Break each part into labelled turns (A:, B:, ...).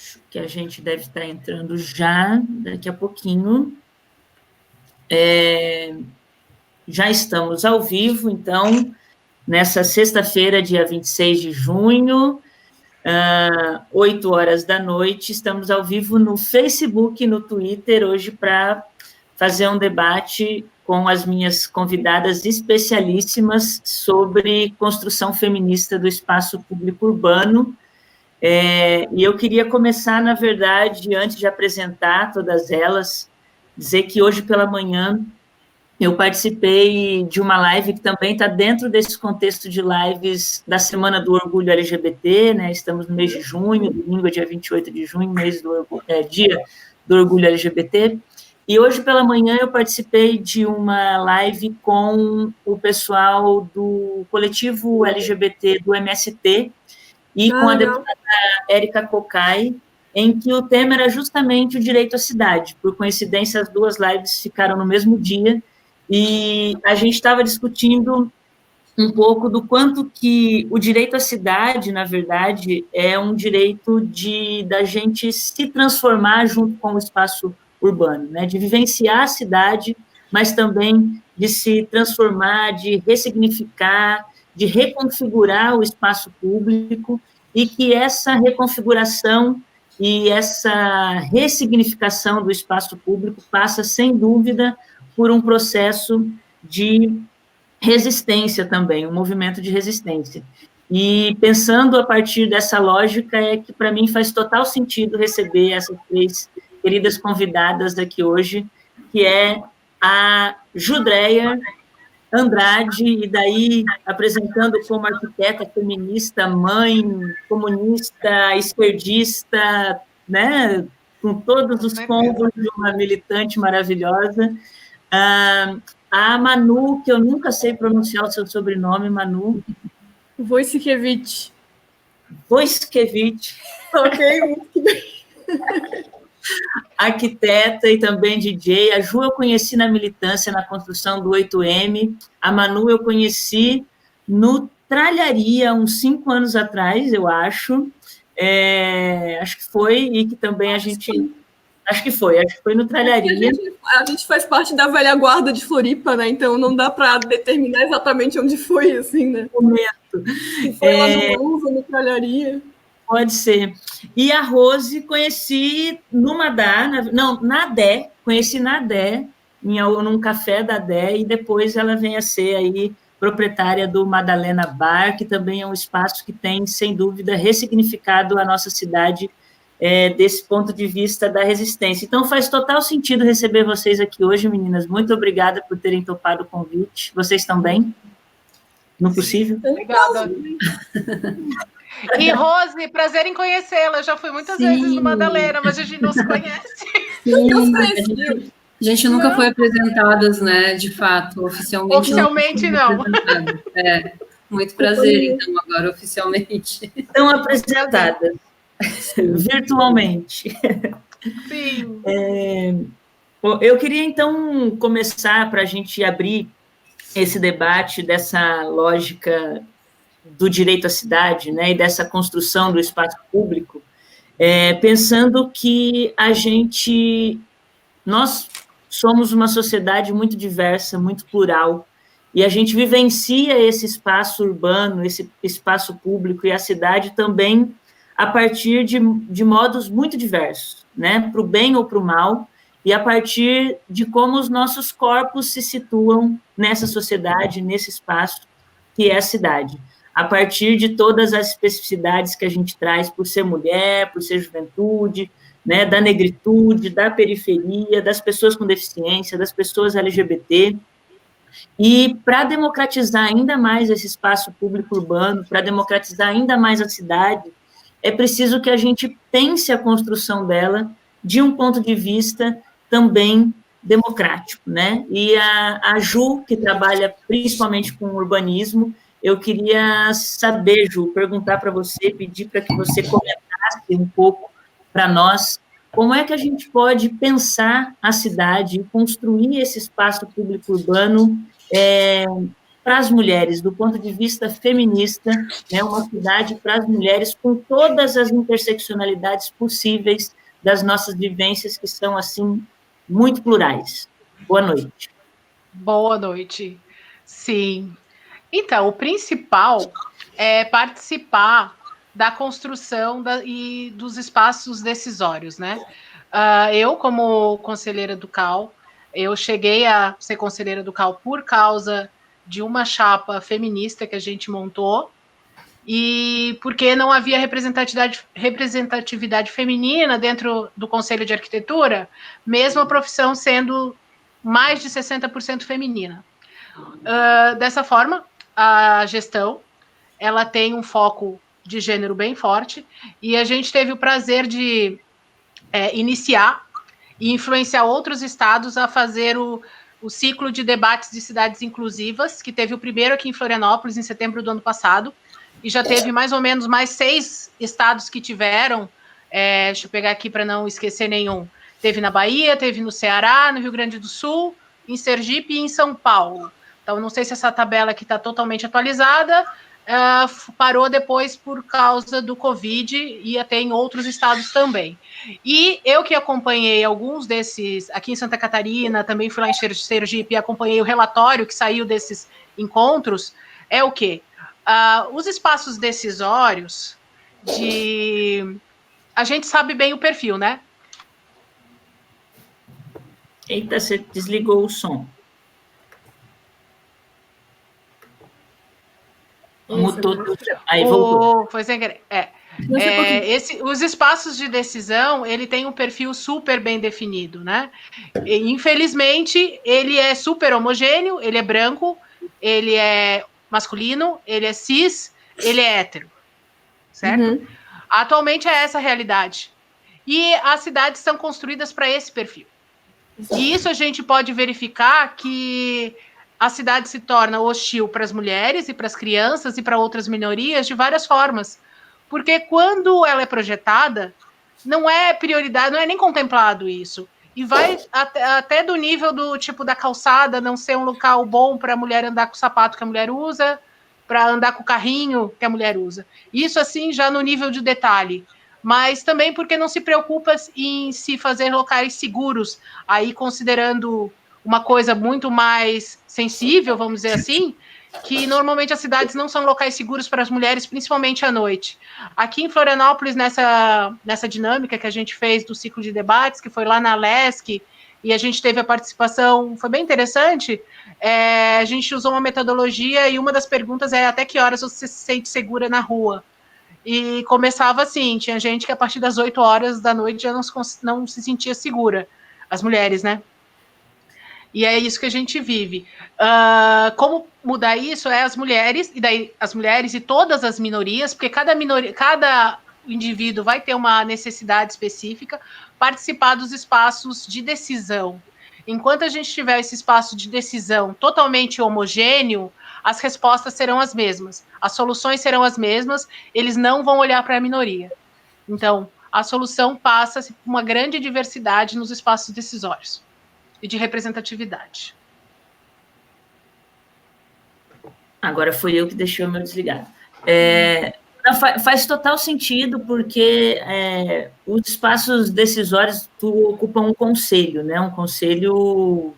A: Acho que a gente deve estar entrando já, daqui a pouquinho. Já estamos ao vivo, então, nessa sexta-feira, dia 26 de junho, 8 horas da noite, estamos ao vivo no Facebook e no Twitter, hoje para fazer um debate com as minhas convidadas especialíssimas sobre construção feminista do espaço público urbano. E eu queria começar, na verdade, antes de apresentar todas elas, dizer que hoje pela manhã eu participei de uma live que também está dentro desse contexto de lives da Semana do Orgulho LGBT, né? Estamos no mês de junho, domingo é dia 28 de junho, dia do Orgulho LGBT, e hoje pela manhã eu participei de uma live com o pessoal do coletivo LGBT do MST, e com a deputada Érica Cocai, em que o tema era justamente o direito à cidade. Por coincidência, as duas lives ficaram no mesmo dia, e a gente estava discutindo um pouco do quanto que o direito à cidade, na verdade, é um direito da gente se transformar junto com o espaço urbano, né? De vivenciar a cidade, mas também de se transformar, de ressignificar, de reconfigurar o espaço público, e que essa reconfiguração e essa ressignificação do espaço público passa, sem dúvida, por um processo de resistência também, um movimento de resistência. E pensando a partir dessa lógica, é que para mim faz total sentido receber essas três queridas convidadas aqui hoje, que é a Judreia Andrade, e daí apresentando como arquiteta feminista, mãe, comunista, esquerdista, né, com todos os combos de uma militante maravilhosa. A Manu, que eu nunca sei pronunciar o seu sobrenome, Manu.
B: Wojciechowicz.
A: Wojciechowicz.
B: Ok, muito bem.
A: Arquiteta e também DJ. A Ju eu conheci na militância, na construção do 8M. A Manu eu conheci no Tralharia, uns 5 anos atrás, eu acho. Acho que foi, e que também a gente... Acho que foi no Tralharia.
B: A gente faz parte da velha guarda de Floripa, né? Então não dá para determinar exatamente onde foi, assim, né? Se foi lá no Luva, no Tralharia.
A: Pode ser. E a Rose conheci na Dé, conheci na Dé, num café da Dé, e depois ela vem a ser aí proprietária do Madalena Bar, que também é um espaço que tem, sem dúvida, ressignificado a nossa cidade desse ponto de vista da resistência. Então, faz total sentido receber vocês aqui hoje, meninas. Muito obrigada por terem topado o convite. Vocês estão bem? No possível?
C: Obrigada. E Rose, prazer em conhecê-la. Eu já fui muitas vezes no Madalena, mas a gente não se conhece.
D: Sim, a gente nunca foi apresentadas, né, de fato, oficialmente.
C: Oficialmente, não.
D: Muito prazer, então, agora, oficialmente.
A: Estão apresentadas. Virtualmente.
C: Sim.
A: Eu queria, então, começar para a gente abrir esse debate dessa lógica do direito à cidade, né, e dessa construção do espaço público, pensando que nós somos uma sociedade muito diversa, muito plural, e a gente vivencia esse espaço urbano, esse espaço público e a cidade também a partir de modos muito diversos, né, para o bem ou para o mal, e a partir de como os nossos corpos se situam nessa sociedade, nesse espaço que é a cidade, a partir de todas as especificidades que a gente traz por ser mulher, por ser juventude, né, da negritude, da periferia, das pessoas com deficiência, das pessoas LGBT. E para democratizar ainda mais esse espaço público urbano, para democratizar ainda mais a cidade, é preciso que a gente pense a construção dela de um ponto de vista também democrático, né? E a Ju, que trabalha principalmente com urbanismo, eu queria saber, Ju, perguntar para você, pedir para que você comentasse um pouco para nós como é que a gente pode pensar a cidade e construir esse espaço público urbano para as mulheres, do ponto de vista feminista, né, uma cidade para as mulheres com todas as interseccionalidades possíveis das nossas vivências, que são, assim, muito plurais. Boa noite.
C: Boa noite. Sim. Então, o principal é participar da construção e dos espaços decisórios, né? Eu, como conselheira do CAL, eu cheguei a ser conselheira do CAL por causa de uma chapa feminista que a gente montou, e porque não havia representatividade feminina dentro do Conselho de Arquitetura, mesmo a profissão sendo mais de 60% feminina. Dessa forma, a gestão ela tem um foco de gênero bem forte, e a gente teve o prazer de iniciar e influenciar outros estados a fazer o ciclo de debates de cidades inclusivas, que teve o primeiro aqui em Florianópolis, em setembro do ano passado, e já teve mais ou menos mais 6 estados que tiveram, deixa eu pegar aqui para não esquecer nenhum, teve na Bahia, teve no Ceará, no Rio Grande do Sul, em Sergipe e em São Paulo. Então, não sei se essa tabela aqui está totalmente atualizada, parou depois por causa do Covid e até em outros estados também. E eu que acompanhei alguns desses, aqui em Santa Catarina, também fui lá em Sergipe e acompanhei o relatório que saiu desses encontros, é o quê? Os espaços decisórios a gente sabe bem o perfil, né?
A: Eita, você desligou o som. Mutou tudo. Aí voltou.
C: Foi sem querer. Os espaços de decisão, ele tem um perfil super bem definido, né? E, infelizmente, ele é super homogêneo, ele é branco, ele é masculino, ele é cis, ele é hétero, certo? Uhum. Atualmente é essa a realidade. E as cidades são construídas para esse perfil. E isso a gente pode verificar que a cidade se torna hostil para as mulheres e para as crianças e para outras minorias de várias formas. Porque quando ela é projetada, não é prioridade, não é nem contemplado isso. E vai até do nível do tipo da calçada não ser um local bom para a mulher andar com o sapato que a mulher usa, para andar com o carrinho que a mulher usa. Isso, assim, já no nível de detalhe. Mas também porque não se preocupa em se fazer locais seguros, aí considerando uma coisa muito mais sensível, vamos dizer assim, que normalmente as cidades não são locais seguros para as mulheres, principalmente à noite. Aqui em Florianópolis, nessa dinâmica que a gente fez do ciclo de debates, que foi lá na LESC, e a gente teve a participação, foi bem interessante, a gente usou uma metodologia e uma das perguntas é até que horas você se sente segura na rua? E começava assim, tinha gente que a partir das 8 horas da noite já não se sentia segura, as mulheres, né? E é isso que a gente vive. Como mudar isso é as mulheres, e daí as mulheres e todas as minorias, porque cada indivíduo vai ter uma necessidade específica, participar dos espaços de decisão. Enquanto a gente tiver esse espaço de decisão totalmente homogêneo, as respostas serão as mesmas, as soluções serão as mesmas, eles não vão olhar para a minoria. Então, a solução passa por uma grande diversidade nos espaços decisórios e de representatividade.
A: Agora foi eu que deixei o meu desligado. Faz total sentido, porque os espaços decisórios ocupam um conselho, né? Um conselho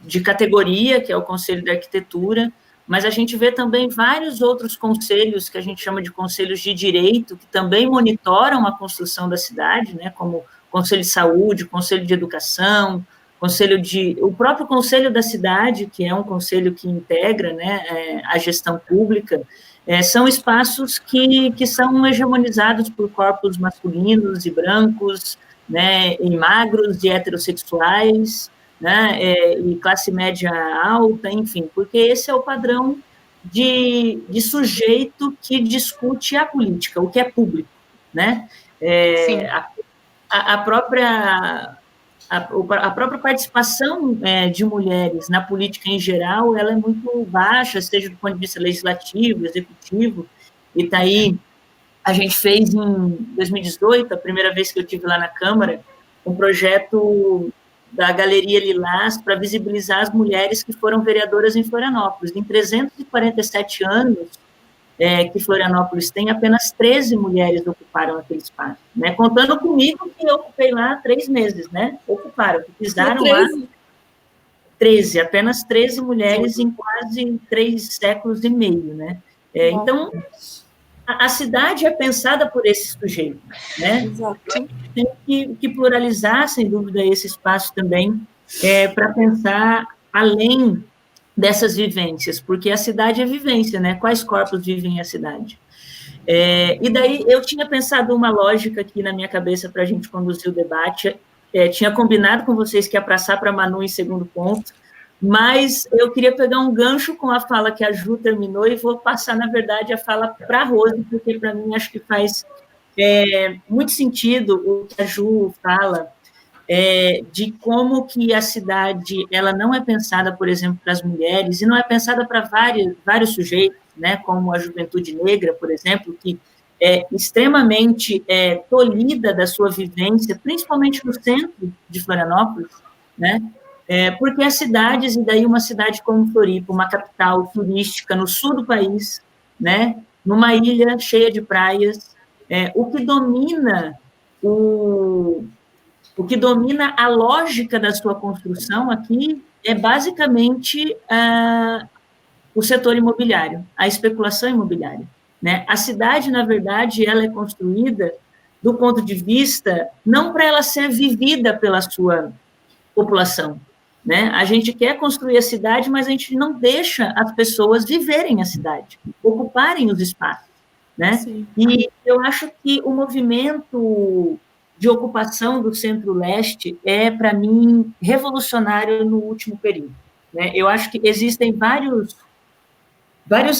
A: de categoria, que é o Conselho de Arquitetura, mas a gente vê também vários outros conselhos, que a gente chama de conselhos de direito, que também monitoram a construção da cidade, né? Como Conselho de Saúde, Conselho de Educação, o próprio Conselho da Cidade, que é um conselho que integra, né, a gestão pública. São espaços que são hegemonizados por corpos masculinos e brancos, né, e magros e heterossexuais, né, e classe média alta, enfim, porque esse é o padrão de sujeito que discute a política, o que é público, né? A própria participação de mulheres na política em geral, ela é muito baixa, seja do ponto de vista legislativo, executivo, e está aí, a gente fez em 2018, a primeira vez que eu estive lá na Câmara, um projeto da Galeria Lilás para visibilizar as mulheres que foram vereadoras em Florianópolis. Em 347 anos que Florianópolis tem, apenas 13 mulheres ocuparam aquele espaço, né? Contando comigo, que eu ocupei lá 3 meses, né? Ocuparam, pisaram lá 13, apenas 13 mulheres em quase 3 séculos e meio, né? Então, a cidade é pensada por esse sujeito, né? Exato. Tem que pluralizar, sem dúvida, esse espaço também, para pensar além dessas vivências, porque a cidade é vivência, né? Quais corpos vivem a cidade? E daí, eu tinha pensado uma lógica aqui na minha cabeça para a gente conduzir o debate, tinha combinado com vocês que ia passar para a Manu em segundo ponto, mas eu queria pegar um gancho com a fala que a Ju terminou e vou passar, na verdade, a fala para a Rose, porque, para mim, acho que faz muito sentido o que a Ju fala, de como que a cidade, ela não é pensada, por exemplo, para as mulheres, e não é pensada para vários sujeitos, né, como a juventude negra, por exemplo, que é extremamente tolhida da sua vivência, principalmente no centro de Florianópolis, né, porque as cidades, e daí uma cidade como Floripa, uma capital turística no sul do país, né, numa ilha cheia de praias, o que domina a lógica da sua construção aqui é basicamente o setor imobiliário, a especulação imobiliária, né? A cidade, na verdade, ela é construída do ponto de vista, não para ela ser vivida pela sua população, né? A gente quer construir a cidade, mas a gente não deixa as pessoas viverem a cidade, ocuparem os espaços, né? Sim. E eu acho que o movimento de ocupação do Centro-Leste para mim, revolucionário no último período, né? Eu acho que existem vários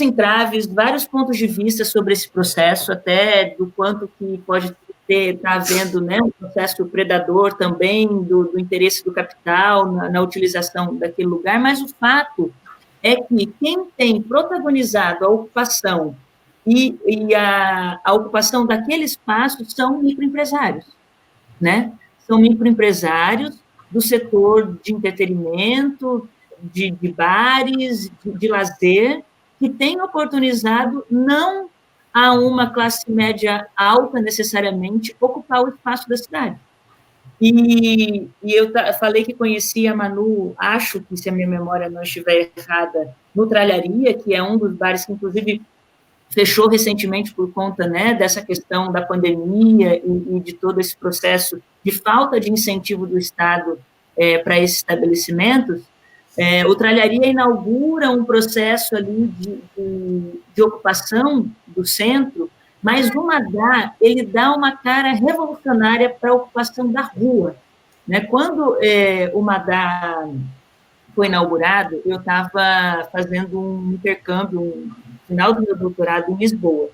A: entraves, vários pontos de vista sobre esse processo, até do quanto que pode estar havendo, né, um processo predador também do interesse do capital na utilização daquele lugar, mas o fato é que quem tem protagonizado a ocupação e a ocupação daquele espaço são microempresários, né? São microempresários do setor de entretenimento, de bares, de lazer, que têm oportunizado não a uma classe média alta, necessariamente, ocupar o espaço da cidade. E eu falei que conheci a Manu, acho que, se a minha memória não estiver errada, no Tralharia, que é um dos bares que, inclusive, fechou recentemente por conta, né, dessa questão da pandemia e de todo esse processo de falta de incentivo do Estado para esses estabelecimentos. O Tralharia inaugura um processo ali de ocupação do centro, mas o Madá, ele dá uma cara revolucionária para a ocupação da rua, né? Quando o Madá foi inaugurado, eu estava fazendo um intercâmbio, no final do meu doutorado, em Lisboa.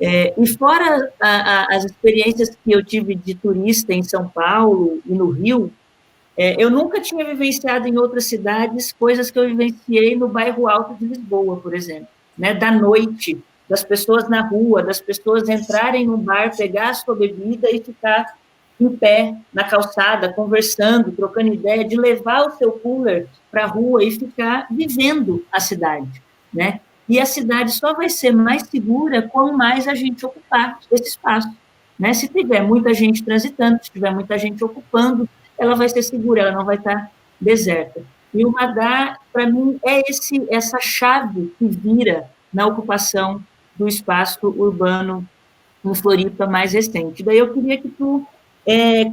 A: E fora as experiências que eu tive de turista em São Paulo e no Rio, eu nunca tinha vivenciado em outras cidades coisas que eu vivenciei no bairro Alto de Lisboa, por exemplo, né? Da noite, das pessoas na rua, das pessoas entrarem no bar, pegar a sua bebida e ficar em pé, na calçada, conversando, trocando ideia, de levar o seu cooler para a rua e ficar vivendo a cidade, né? E a cidade só vai ser mais segura quanto mais a gente ocupar esse espaço, né? Se tiver muita gente transitando, se tiver muita gente ocupando, ela vai ser segura, ela não vai estar deserta. E o Madá, para mim, é essa chave que vira na ocupação do espaço urbano em Floripa mais recente. Daí eu queria que tu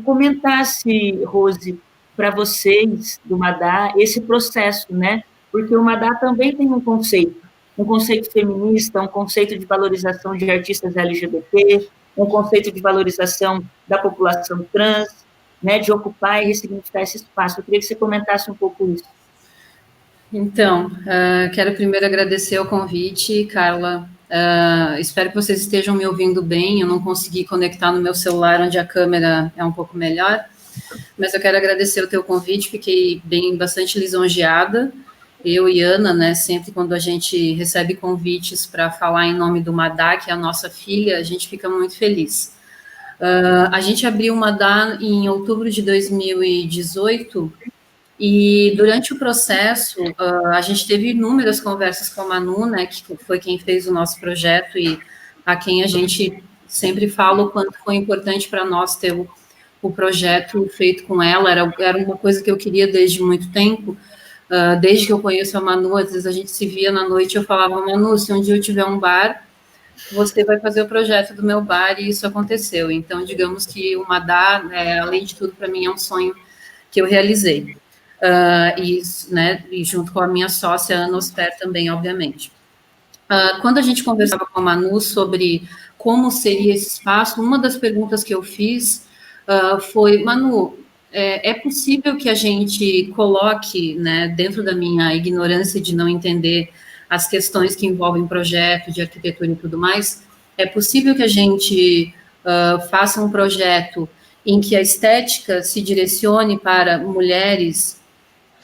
A: comentasse, Rose, para vocês do Madá, esse processo, né? Porque o Madá também tem um conceito feminista, um conceito de valorização de artistas LGBT, um conceito de valorização da população trans, né, de ocupar e ressignificar esse espaço. Eu queria que você comentasse um pouco isso.
D: Então, quero primeiro agradecer o convite, Carla. Espero que vocês estejam me ouvindo bem. Eu não consegui conectar no meu celular, onde a câmera é um pouco melhor, mas eu quero agradecer o teu convite, fiquei bastante lisonjeada. Eu e Ana, né, sempre quando a gente recebe convites para falar em nome do Madá, que é a nossa filha, a gente fica muito feliz. A gente abriu uma DA em outubro de 2018 e durante o processo a gente teve inúmeras conversas com a Manu, né, que foi quem fez o nosso projeto e a quem a gente sempre fala o quanto foi importante para nós ter o projeto feito com ela. Era uma coisa que eu queria desde muito tempo. Desde que eu conheço a Manu, às vezes a gente se via na noite, eu falava, Manu, se um dia eu tiver um bar, você vai fazer o projeto do meu bar, e isso aconteceu. Então, digamos que o Madá, além de tudo, para mim é um sonho que eu realizei. E junto com a minha sócia, Ana Osper, também, obviamente. Quando a gente conversava com a Manu sobre como seria esse espaço, uma das perguntas que eu fiz foi, Manu, é possível que a gente coloque, né, dentro da minha ignorância de não entender as questões que envolvem projeto de arquitetura e tudo mais, é possível que a gente faça um projeto em que a estética se direcione para mulheres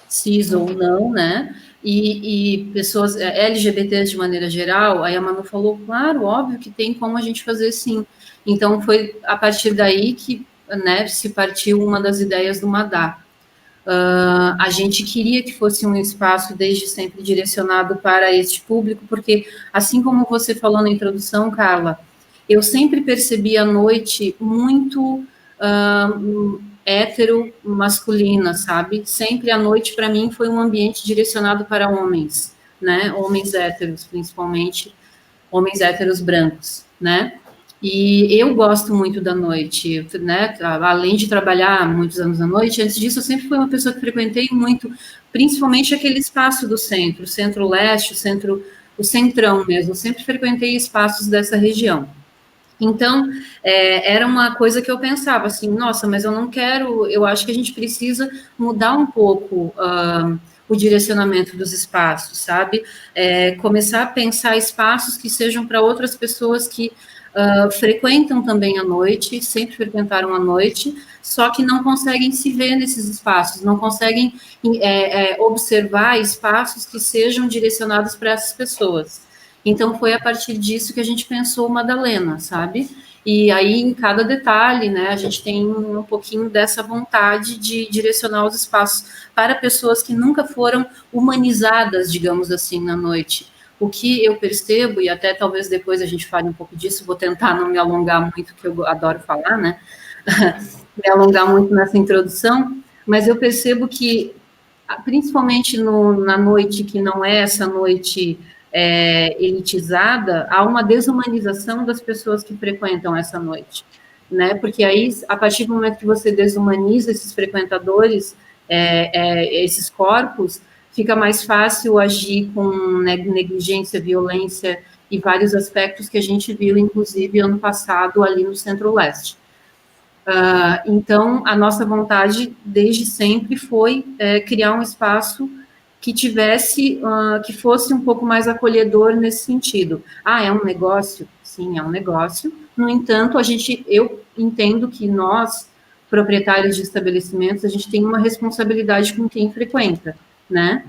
D: cis ou não, né, e pessoas LGBTs de maneira geral? Aí a Manu falou, claro, óbvio que tem como a gente fazer sim. Então foi a partir daí que, né, se partiu uma das ideias do Madá. A gente queria que fosse um espaço desde sempre direcionado para este público, porque, assim como você falou na introdução, Carla, eu sempre percebi a noite muito hétero masculina, sabe? Sempre a noite, para mim, foi um ambiente direcionado para homens, né? Homens héteros, principalmente, homens héteros brancos, né? E eu gosto muito da noite, né? Além de trabalhar muitos anos à noite, antes disso eu sempre fui uma pessoa que frequentei muito, principalmente aquele espaço do centro, centro-leste, o centrão mesmo. Eu sempre frequentei espaços dessa região. Então, era uma coisa que eu pensava assim, nossa, mas eu não quero, eu acho que a gente precisa mudar um pouco o direcionamento dos espaços, sabe? Começar a pensar espaços que sejam para outras pessoas que frequentam também à noite, sempre frequentaram à noite, só que não conseguem se ver nesses espaços, não conseguem observar espaços que sejam direcionados para essas pessoas. Então, foi a partir disso que a gente pensou o Madalena, sabe? E aí, em cada detalhe, né, a gente tem um pouquinho dessa vontade de direcionar os espaços para pessoas que nunca foram humanizadas, digamos assim, na noite. O que eu percebo, e até talvez depois a gente fale um pouco disso, vou tentar não me alongar muito, que eu adoro falar, né? Me alongar muito nessa introdução, mas eu percebo que, principalmente na noite que não é essa noite elitizada, há uma desumanização das pessoas que frequentam essa noite, né? Porque aí, a partir do momento que você desumaniza esses frequentadores, esses corpos, fica mais fácil agir com negligência, violência e vários aspectos que a gente viu, inclusive, ano passado, ali no Centro-Leste. Então, a nossa vontade, desde sempre, foi criar um espaço que tivesse, que fosse um pouco mais acolhedor nesse sentido. É um negócio? Sim, é um negócio. No entanto, eu entendo que nós, proprietários de estabelecimentos, a gente tem uma responsabilidade com quem frequenta, né?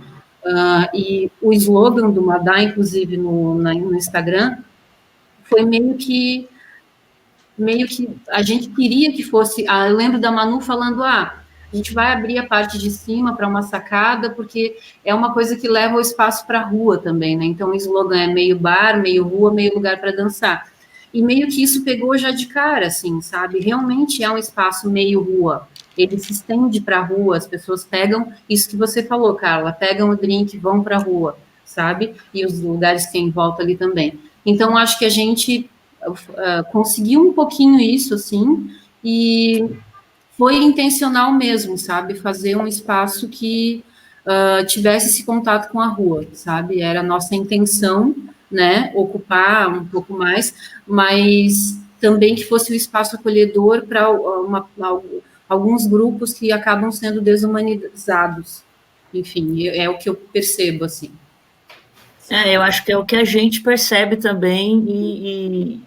D: E o slogan do Madá, inclusive no Instagram, foi meio que a gente queria que fosse. Eu lembro da Manu falando: a gente vai abrir a parte de cima para uma sacada, porque é uma coisa que leva o espaço para a rua também, né? Então o slogan é meio bar, meio rua, meio lugar para dançar. E meio que isso pegou já de cara, assim, sabe? Realmente é um espaço meio rua. Ele se estende para a rua, as pessoas pegam isso que você falou, Carla, pegam o drink, vão para a rua, sabe? E os lugares que tem em volta ali também. Então, acho que a gente conseguiu um pouquinho isso, assim, e foi intencional mesmo, sabe? Fazer um espaço que tivesse esse contato com a rua, sabe? Era a nossa intenção, né? Ocupar um pouco mais, mas também que fosse um espaço acolhedor para alguns grupos que acabam sendo desumanizados. Enfim, é o que eu percebo, assim.
A: Eu acho que é o que a gente percebe também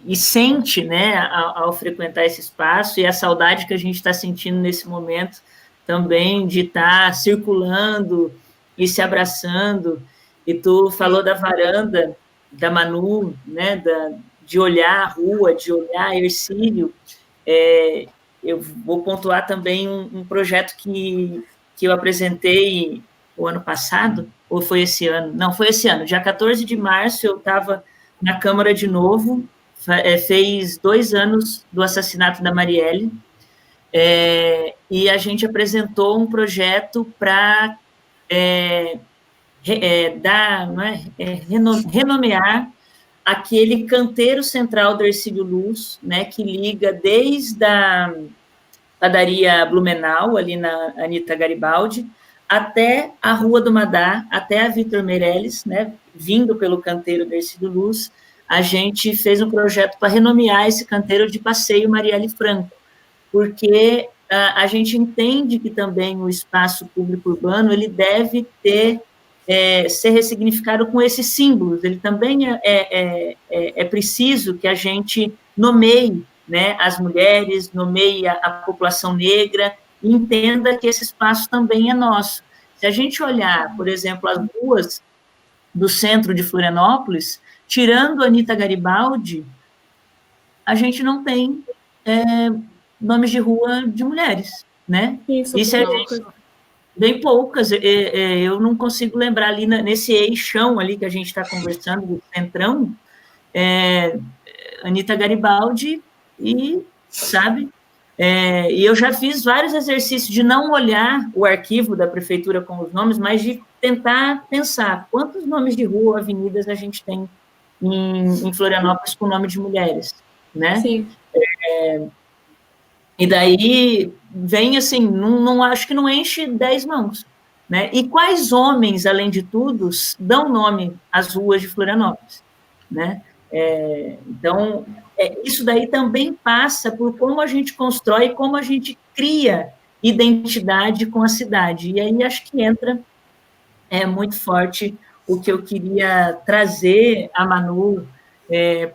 A: e sente, né, ao frequentar esse espaço, e a saudade que a gente está sentindo nesse momento também de estar circulando e se abraçando. E tu falou da varanda da Manu, né, de olhar a rua, de olhar Hercílio. eu vou pontuar também um projeto que eu apresentei o ano passado, ou foi esse ano? Não, foi esse ano. Dia 14 de março, eu estava na Câmara de novo, fez 2 anos do assassinato da Marielle, e a gente apresentou um projeto para renomear aquele canteiro central do Hercílio Luz, né, que liga desde a padaria Blumenau, ali na Anita Garibaldi, até a Rua do Madá, até a Vitor Meirelles, né, vindo pelo canteiro do Hercílio Luz. A gente fez um projeto para renomear esse canteiro de Passeio Marielle Franco, porque a gente entende que também o espaço público urbano ele deve ser ressignificado com esses símbolos. Ele também é preciso que a gente nomeie, né, as mulheres, nomeie a população negra, e entenda que esse espaço também é nosso. Se a gente olhar, por exemplo, as ruas do centro de Florianópolis, tirando a Anita Garibaldi, a gente não tem nomes de rua de mulheres, né? Isso é bem poucas. Eu não consigo lembrar ali nesse eixão ali que a gente está conversando, do centrão, Anita Garibaldi e, sabe? E eu já fiz vários exercícios de não olhar o arquivo da prefeitura com os nomes, mas de tentar pensar quantos nomes de rua, avenidas a gente tem em Florianópolis com nome de mulheres, né?
B: Sim.
A: E daí vem assim, não acho que não enche 10 mãos, né? E quais homens, além de tudo, dão nome às ruas de Florianópolis, né? Então, isso daí também passa por como a gente constrói, como a gente cria identidade com a cidade. E aí acho que entra muito forte o que eu queria trazer a Manu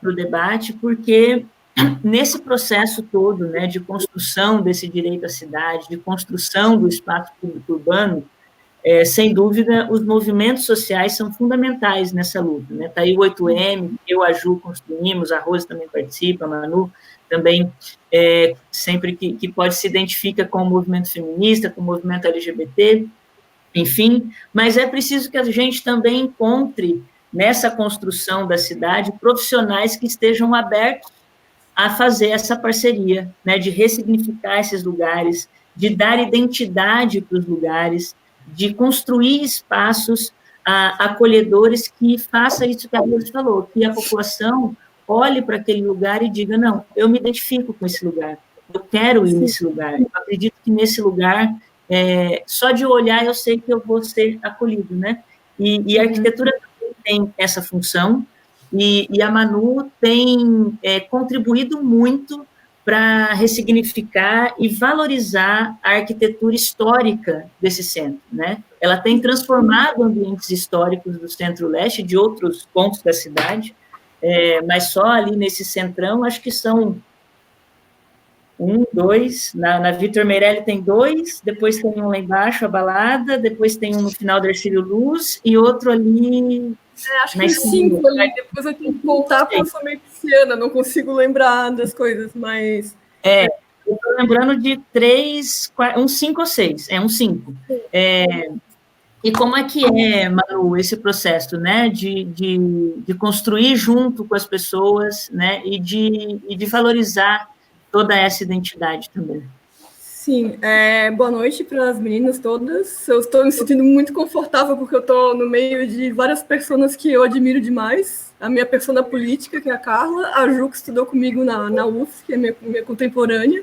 A: para o debate, porque nesse processo todo, né, de construção desse direito à cidade, de construção do espaço público urbano, sem dúvida, os movimentos sociais são fundamentais nessa luta, né? Está aí o 8M, eu, a Ju, construímos, a Rose também participa, a Manu também, sempre que pode se identifica com o movimento feminista, com o movimento LGBT, enfim, mas é preciso que a gente também encontre, nessa construção da cidade, profissionais que estejam abertos a fazer essa parceria, né, de ressignificar esses lugares, de dar identidade para os lugares, de construir espaços acolhedores que faça isso que a Rose falou, que a população olhe para aquele lugar e diga, não, eu me identifico com esse lugar, eu quero ir nesse lugar, eu acredito que nesse lugar, só de olhar eu sei que eu vou ser acolhido, né? E a arquitetura também tem essa função, e a Manu tem contribuído muito para ressignificar e valorizar a arquitetura histórica desse centro, né? Ela tem transformado ambientes históricos do Centro-Leste, de outros pontos da cidade, mas só ali nesse centrão, acho que são 1, 2, na Vitor Meirelles tem 2, depois tem um lá embaixo, a Balada, depois tem um no final do Hercílio Luz, e outro ali...
B: acho que 5 ali, depois eu tenho que voltar para a Flamenciana, não consigo lembrar das coisas, mas...
A: eu estou lembrando de 3, 4, uns 5 ou 6, um 5. E como é que Manu, esse processo, né, de construir junto com as pessoas, né, e de valorizar toda essa identidade também?
B: Sim, boa noite para as meninas todas. Eu estou me sentindo muito confortável porque eu estou no meio de várias pessoas que eu admiro demais. A minha persona política, que é a Carla, a Ju, que estudou comigo na UF, que é minha contemporânea,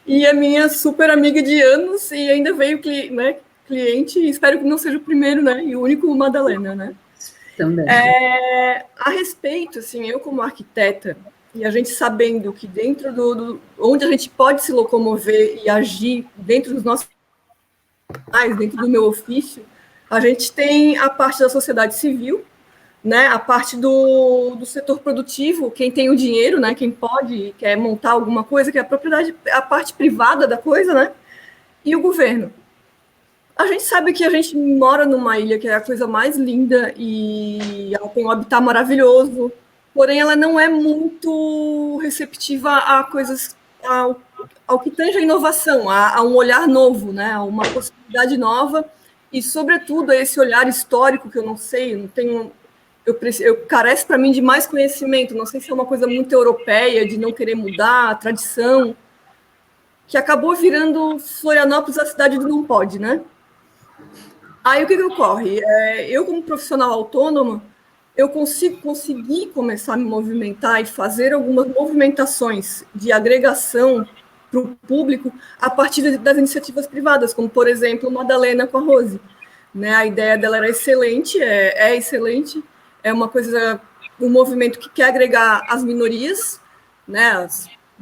B: e a minha super amiga de anos, e ainda veio cliente, e espero que não seja o primeiro, né, e o único, Madalena, né?
D: Também.
B: A respeito, assim, eu como arquiteta, e a gente sabendo que dentro onde a gente pode se locomover e agir dentro dos nossos dentro do meu ofício, a gente tem a parte da sociedade civil, né, a parte do setor produtivo, quem tem o dinheiro, né, quem pode, quer montar alguma coisa, que é a propriedade, a parte privada da coisa, né, e o governo. A gente sabe que a gente mora numa ilha que é a coisa mais linda e ela tem um habitat maravilhoso, porém ela não é muito receptiva a coisas ao que tange a inovação, a um olhar novo, né, a uma possibilidade nova, e, sobretudo, a esse olhar histórico que eu não sei, eu não tenho... Eu carece para mim de mais conhecimento, não sei se é uma coisa muito europeia, de não querer mudar a tradição, que acabou virando Florianópolis a cidade do não pode, né? Aí o que ocorre? Eu, como profissional autônoma, eu consegui começar a me movimentar e fazer algumas movimentações de agregação para o público a partir das iniciativas privadas, como, por exemplo, Madalena com a Rose. Né? A ideia dela era excelente, é excelente, é uma coisa, um movimento que quer agregar as minorias, né?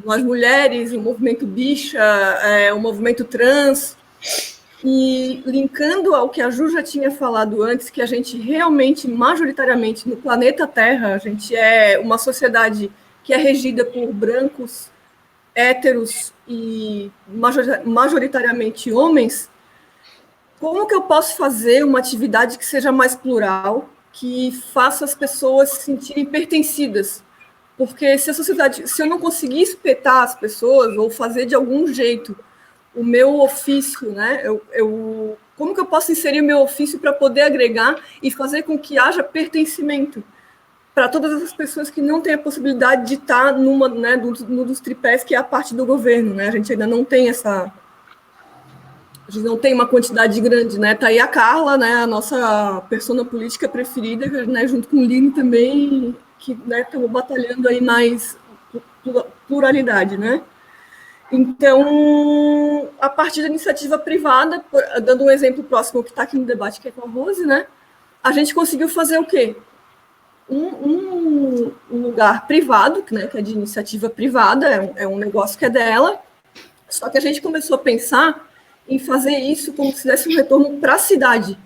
B: As mulheres, o movimento bicha, o movimento trans, e linkando ao que a Ju já tinha falado antes, que a gente realmente, majoritariamente, no planeta Terra, a gente é uma sociedade que é regida por brancos, héteros e majoritariamente homens. Como que eu posso fazer uma atividade que seja mais plural, que faça as pessoas se sentirem pertencidas? Porque se eu não conseguir espetar as pessoas ou fazer de algum jeito o meu ofício, né? Como que eu posso inserir o meu ofício para poder agregar e fazer com que haja pertencimento para todas essas pessoas que não têm a possibilidade de estar num dos tripés que é a parte do governo, né? A gente ainda não tem a gente não tem uma quantidade grande, né? Tá aí a Carla, né? A nossa persona política preferida, né? Junto com o Lino também, que estamos batalhando aí mais pluralidade, né? Então, a partir da iniciativa privada, dando um exemplo próximo que está aqui no debate, que é com a Rose, né? A gente conseguiu fazer o quê? Um lugar privado, né, que é de iniciativa privada, é um negócio que é dela, só que a gente começou a pensar em fazer isso como se desse um retorno para a cidade,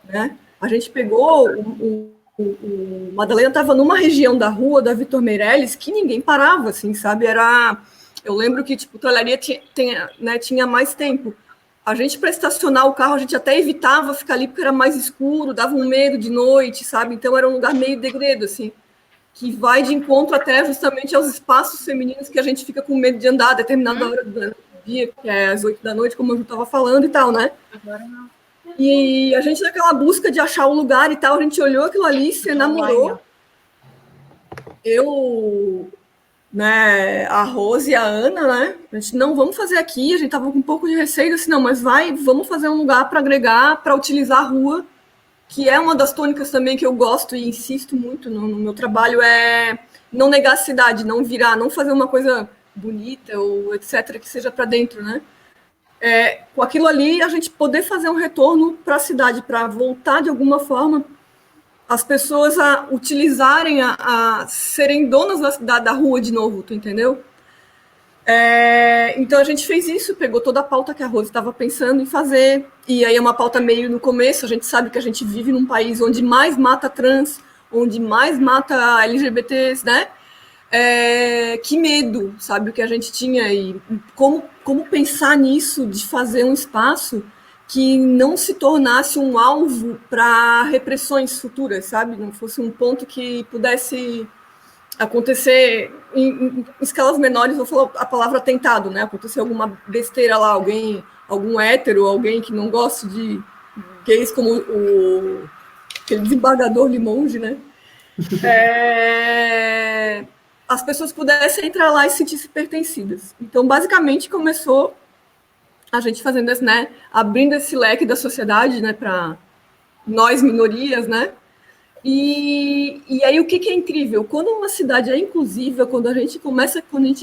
B: né? A gente pegou, o Madalena estava numa região da rua da Vitor Meirelles que ninguém parava, assim, sabe? Eu lembro que, tipo, Talharia tinha mais tempo. A gente, para estacionar o carro, a gente até evitava ficar ali porque era mais escuro, dava um medo de noite, sabe? Então, era um lugar meio degredo, assim, que vai de encontro até justamente aos espaços femininos que a gente fica com medo de andar a determinada hora do dia, que é às 8 da noite, como eu estava falando e tal, né? Agora não. E a gente, naquela busca de achar o lugar e tal, a gente olhou aquilo ali, se enamorou. Né, a Rose e a Ana, né? A gente, não, vamos fazer aqui, a gente tava com um pouco de receio, assim, não, mas vamos fazer um lugar para agregar, para utilizar a rua, que é uma das tônicas também que eu gosto e insisto muito no meu trabalho, é não negar a cidade, não fazer uma coisa bonita ou etc, que seja para dentro, né? Com aquilo ali, a gente poder fazer um retorno para a cidade, para voltar de alguma forma as pessoas a utilizarem, a serem donas da rua de novo, tu entendeu? Então a gente fez isso, pegou toda a pauta que a Rose estava pensando em fazer, e aí é uma pauta meio no começo, a gente sabe que a gente vive num país onde mais mata trans, onde mais mata LGBTs, né? Que medo, sabe, o que a gente tinha, e como pensar nisso, de fazer um espaço que não se tornasse um alvo para repressões futuras, sabe? Não fosse um ponto que pudesse acontecer em escalas menores, vou falar a palavra atentado, né? Acontecer alguma besteira lá, algum hétero, alguém que não goste de gays, como aquele desembargador Limonge, né? As pessoas pudessem entrar lá e sentir-se pertencidas. Então, basicamente, começou a gente fazendo isso, né, abrindo esse leque da sociedade, né, para nós minorias, né, e aí o que é incrível? Quando uma cidade é inclusiva, quando a gente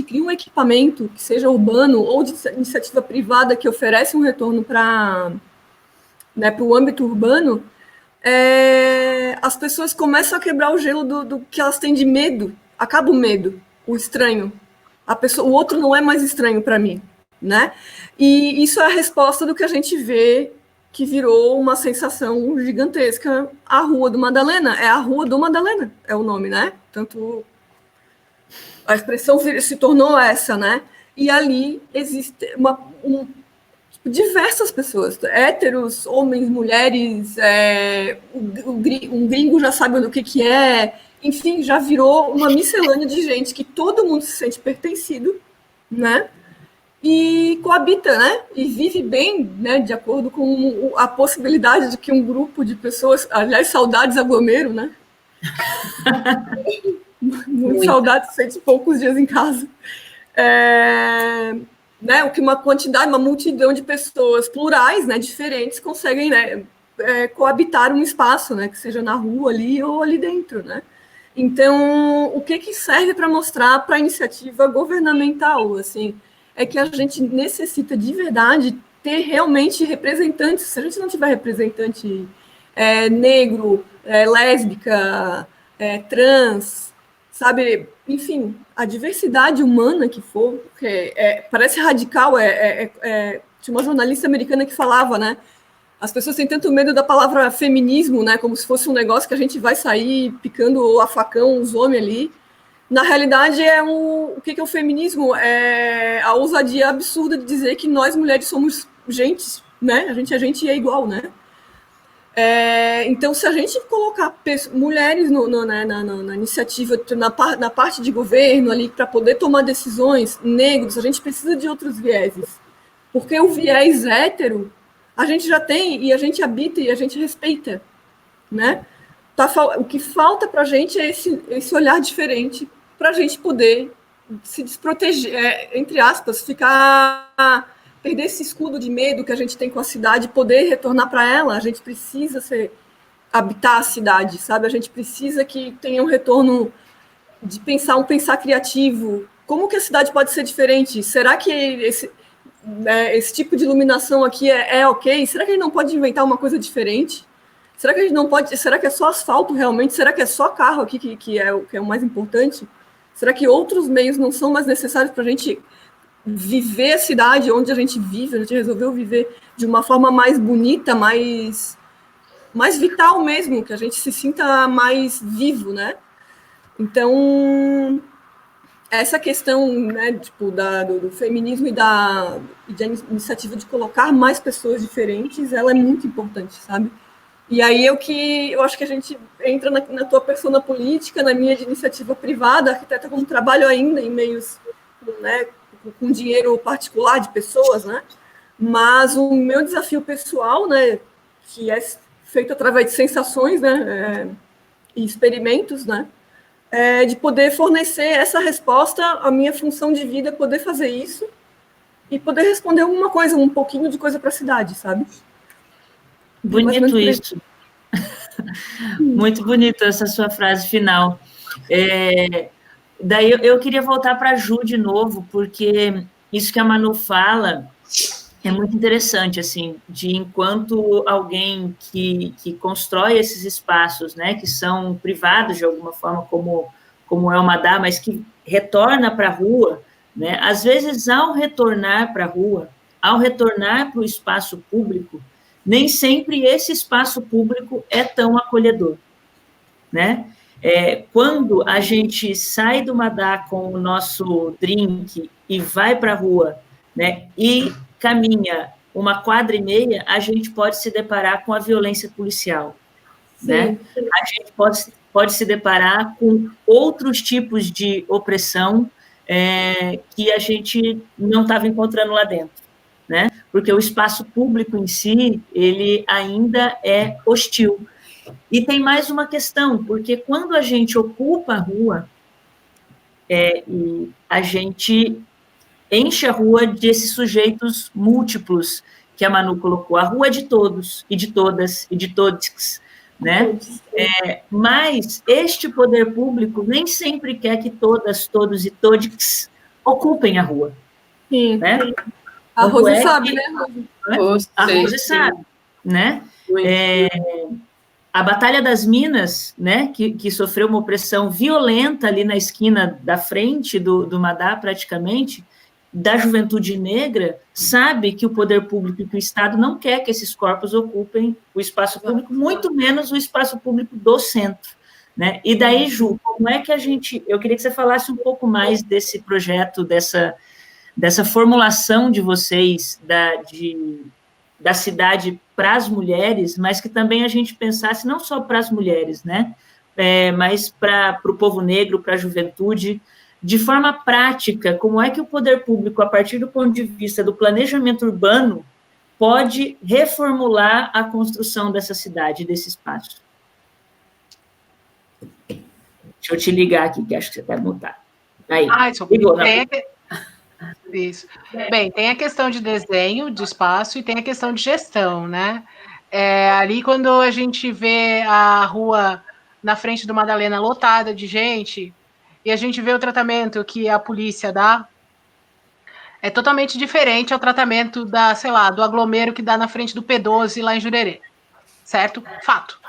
B: cria um equipamento, que seja urbano ou de iniciativa privada, que oferece um retorno para o âmbito urbano, as pessoas começam a quebrar o gelo do que elas têm de medo, acaba o medo, o estranho, o outro não é mais estranho para mim, né? E isso é a resposta do que a gente vê que virou uma sensação gigantesca. A Rua do Madalena, é a Rua do Madalena, é o nome, né? Tanto a expressão se tornou essa, né? E ali existe diversas pessoas, héteros, homens, mulheres, um gringo já sabe do que é, enfim, já virou uma miscelânea de gente que todo mundo se sente pertencido, né? E coabita, né? E vive bem, né? De acordo com a possibilidade de que um grupo de pessoas, aliás, saudades aglomero, né? Muito saudades, sente poucos dias em casa. Né? O que uma quantidade, uma multidão de pessoas plurais, né? Diferentes, conseguem, né? Coabitar um espaço, né? Que seja na rua ali ou ali dentro, né? Então, o que serve para mostrar para a iniciativa governamental, assim, é que a gente necessita de verdade ter realmente representantes. Se a gente não tiver representante negro, lésbica, trans, sabe, enfim, a diversidade humana que for, porque parece radical, tinha uma jornalista americana que falava, né, as pessoas têm tanto medo da palavra feminismo, né, como se fosse um negócio que a gente vai sair picando a facão os homens ali. Na realidade, o que é o feminismo? É a ousadia absurda de dizer que nós, mulheres, somos gente, né? A gente é igual, né? Então, se a gente colocar mulheres na iniciativa, na parte de governo ali, para poder tomar decisões, negros, a gente precisa de outros vieses. Porque o viés hétero, a gente já tem, e a gente habita, e a gente respeita, né? O que falta para a gente é esse olhar diferente, para a gente poder se desproteger, entre aspas, perder esse escudo de medo que a gente tem com a cidade, poder retornar para ela. A gente precisa habitar a cidade, sabe? A gente precisa que tenha um retorno de pensar criativo. Como que a cidade pode ser diferente? Será que esse tipo de iluminação aqui é ok? Será que a gente não pode inventar uma coisa diferente? Será que a gente não pode? Será que é só asfalto realmente? Será que é só carro aqui que é o mais importante? Será que outros meios não são mais necessários para a gente viver a cidade onde a gente vive? A gente resolveu viver de uma forma mais bonita, mais vital mesmo, que a gente se sinta mais vivo, né? Então, essa questão, né, tipo, do feminismo e da iniciativa de colocar mais pessoas diferentes, ela é muito importante, sabe? E aí eu acho que a gente entra na tua persona política, na minha de iniciativa privada, arquiteta como trabalho ainda em meios, né, com dinheiro particular de pessoas, né? Mas o meu desafio pessoal, né, que é feito através de sensações, né, e experimentos, né, de poder fornecer essa resposta, a minha função de vida é poder fazer isso e poder responder alguma coisa, um pouquinho de coisa para a cidade, sabe?
A: Bonito isso. Muito bonito essa sua frase final. Daí eu queria voltar para a Ju de novo, porque isso que a Manu fala é muito interessante, assim, de enquanto alguém que constrói esses espaços, né, que são privados de alguma forma, como é o Madá, mas que retorna para a rua, né, às vezes ao retornar para a rua, ao retornar para o espaço público, nem sempre esse espaço público é tão acolhedor, né? Quando a gente sai do Madá com o nosso drink e vai para a rua, né, e caminha uma quadra e meia, a gente pode se deparar com a violência policial, né? A gente pode se deparar com outros tipos de opressão que a gente não estava encontrando lá dentro, né? Porque o espaço público em si, ele ainda é hostil. E tem mais uma questão, porque quando a gente ocupa a rua, a gente enche a rua desses sujeitos múltiplos que a Manu colocou. A rua é de todos, e de todas, e de todos, né? Mas este poder público nem sempre quer que todas, todos e todes ocupem a rua.
B: Sim,
A: né?
B: A Rose sabe, né?
A: A Rose sabe, né? A Batalha das Minas, né, que sofreu uma opressão violenta ali na esquina da frente do Madá, praticamente, da juventude negra, sabe que o poder público e que o Estado não quer que esses corpos ocupem o espaço público, muito menos o espaço público do centro, né? E daí, Ju, como é que a gente... Eu queria que você falasse um pouco mais desse projeto, dessa formulação de vocês, da cidade para as mulheres, mas que também a gente pensasse não só para as mulheres, né, mas para o povo negro, para a juventude, de forma prática, como é que o poder público, a partir do ponto de vista do planejamento urbano, pode reformular a construção dessa cidade, desse espaço. Deixa eu te ligar aqui, que acho que você está mutado. Aí, ligou, não.
C: Isso. Bem, tem a questão de desenho de espaço e tem a questão de gestão, né? Ali, quando a gente vê a rua na frente do Madalena lotada de gente, e a gente vê o tratamento que a polícia dá, é totalmente diferente ao tratamento sei lá, do aglomero que dá na frente do P12 lá em Jurerê. Certo? Fato.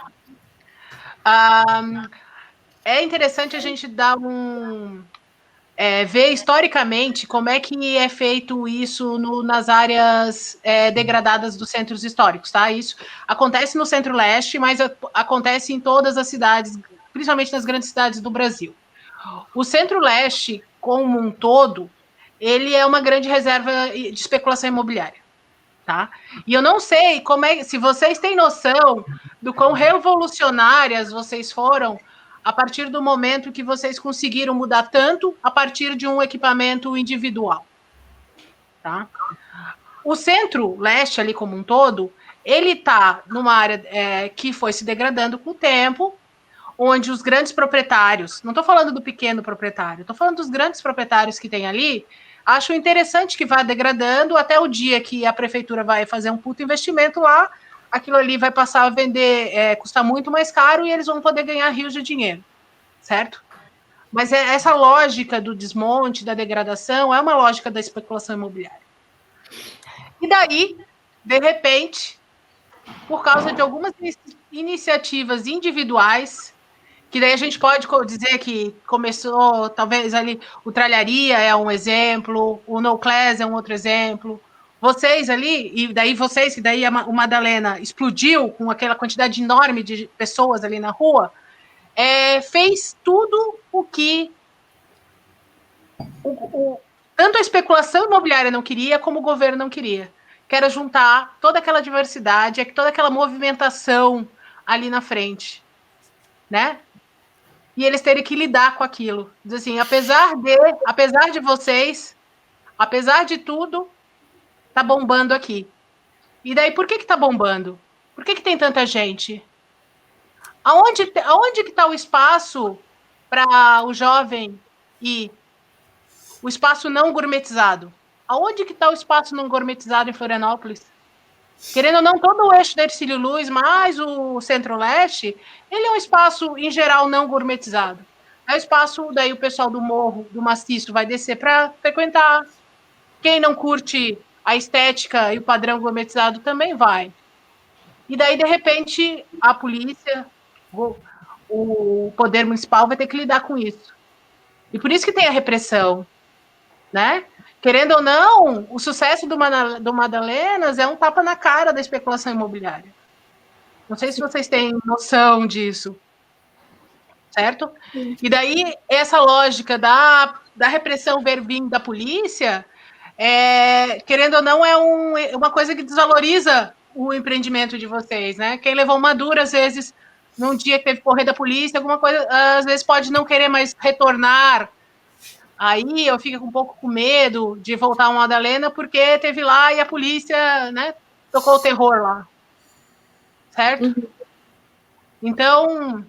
C: É interessante a gente dar ver historicamente como é que é feito isso nas áreas degradadas dos centros históricos, tá? Isso acontece no Centro-Leste, mas acontece em todas as cidades, principalmente nas grandes cidades do Brasil. O Centro-Leste, como um todo, ele é uma grande reserva de especulação imobiliária, tá? E eu não sei se vocês têm noção do quão revolucionárias vocês foram a partir do momento que vocês conseguiram mudar tanto a partir de um equipamento individual, tá? O Centro-Leste ali como um todo, ele está numa área que foi se degradando com o tempo, onde os grandes proprietários, não estou falando do pequeno proprietário, estou falando dos grandes proprietários que tem ali, acho interessante que vá degradando até o dia que a prefeitura vai fazer um puto investimento lá, aquilo ali vai passar a vender, custar muito mais caro e eles vão poder ganhar rios de dinheiro, certo? Mas essa lógica do desmonte, da degradação, é uma lógica da especulação imobiliária. E daí, de repente, por causa de algumas iniciativas individuais, que daí a gente pode dizer que começou, talvez ali, o Tralharia é um exemplo, o No Class é um outro exemplo, vocês ali, e daí vocês, que daí o Madalena explodiu com aquela quantidade enorme de pessoas ali na rua, fez tudo o que tanto a especulação imobiliária não queria, como o governo não queria, que era juntar toda aquela diversidade, toda aquela movimentação ali na frente, né? E eles terem que lidar com aquilo. Diz assim, apesar de vocês, apesar de tudo, tá bombando aqui. E daí, por que tá bombando? Por que tem tanta gente? Aonde que está o espaço para o jovem ir? O espaço não gourmetizado. Aonde que está o espaço não gourmetizado em Florianópolis? Querendo ou não, todo o eixo da Ercílio Luz, mais o Centro-Leste, ele é um espaço, em geral, não gourmetizado. É o espaço, daí o pessoal do Morro, do Maciço, vai descer para frequentar. Quem não curte a estética e o padrão gourmetizado também vai. E daí, de repente, a polícia, o poder municipal vai ter que lidar com isso. E por isso que tem a repressão, né? Querendo ou não, o sucesso do Madalenas é um tapa na cara da especulação imobiliária. Não sei se vocês têm noção disso, certo? E daí, essa lógica da repressão vindo da polícia, querendo ou não, é uma coisa que desvaloriza o empreendimento de vocês, né? Quem levou uma dura, às vezes, num dia que teve que correr da polícia, alguma coisa, às vezes pode não querer mais retornar. Aí eu fico um pouco com medo de voltar a Madalena, porque teve lá e a polícia, né, tocou o terror lá. Certo? Uhum. Então,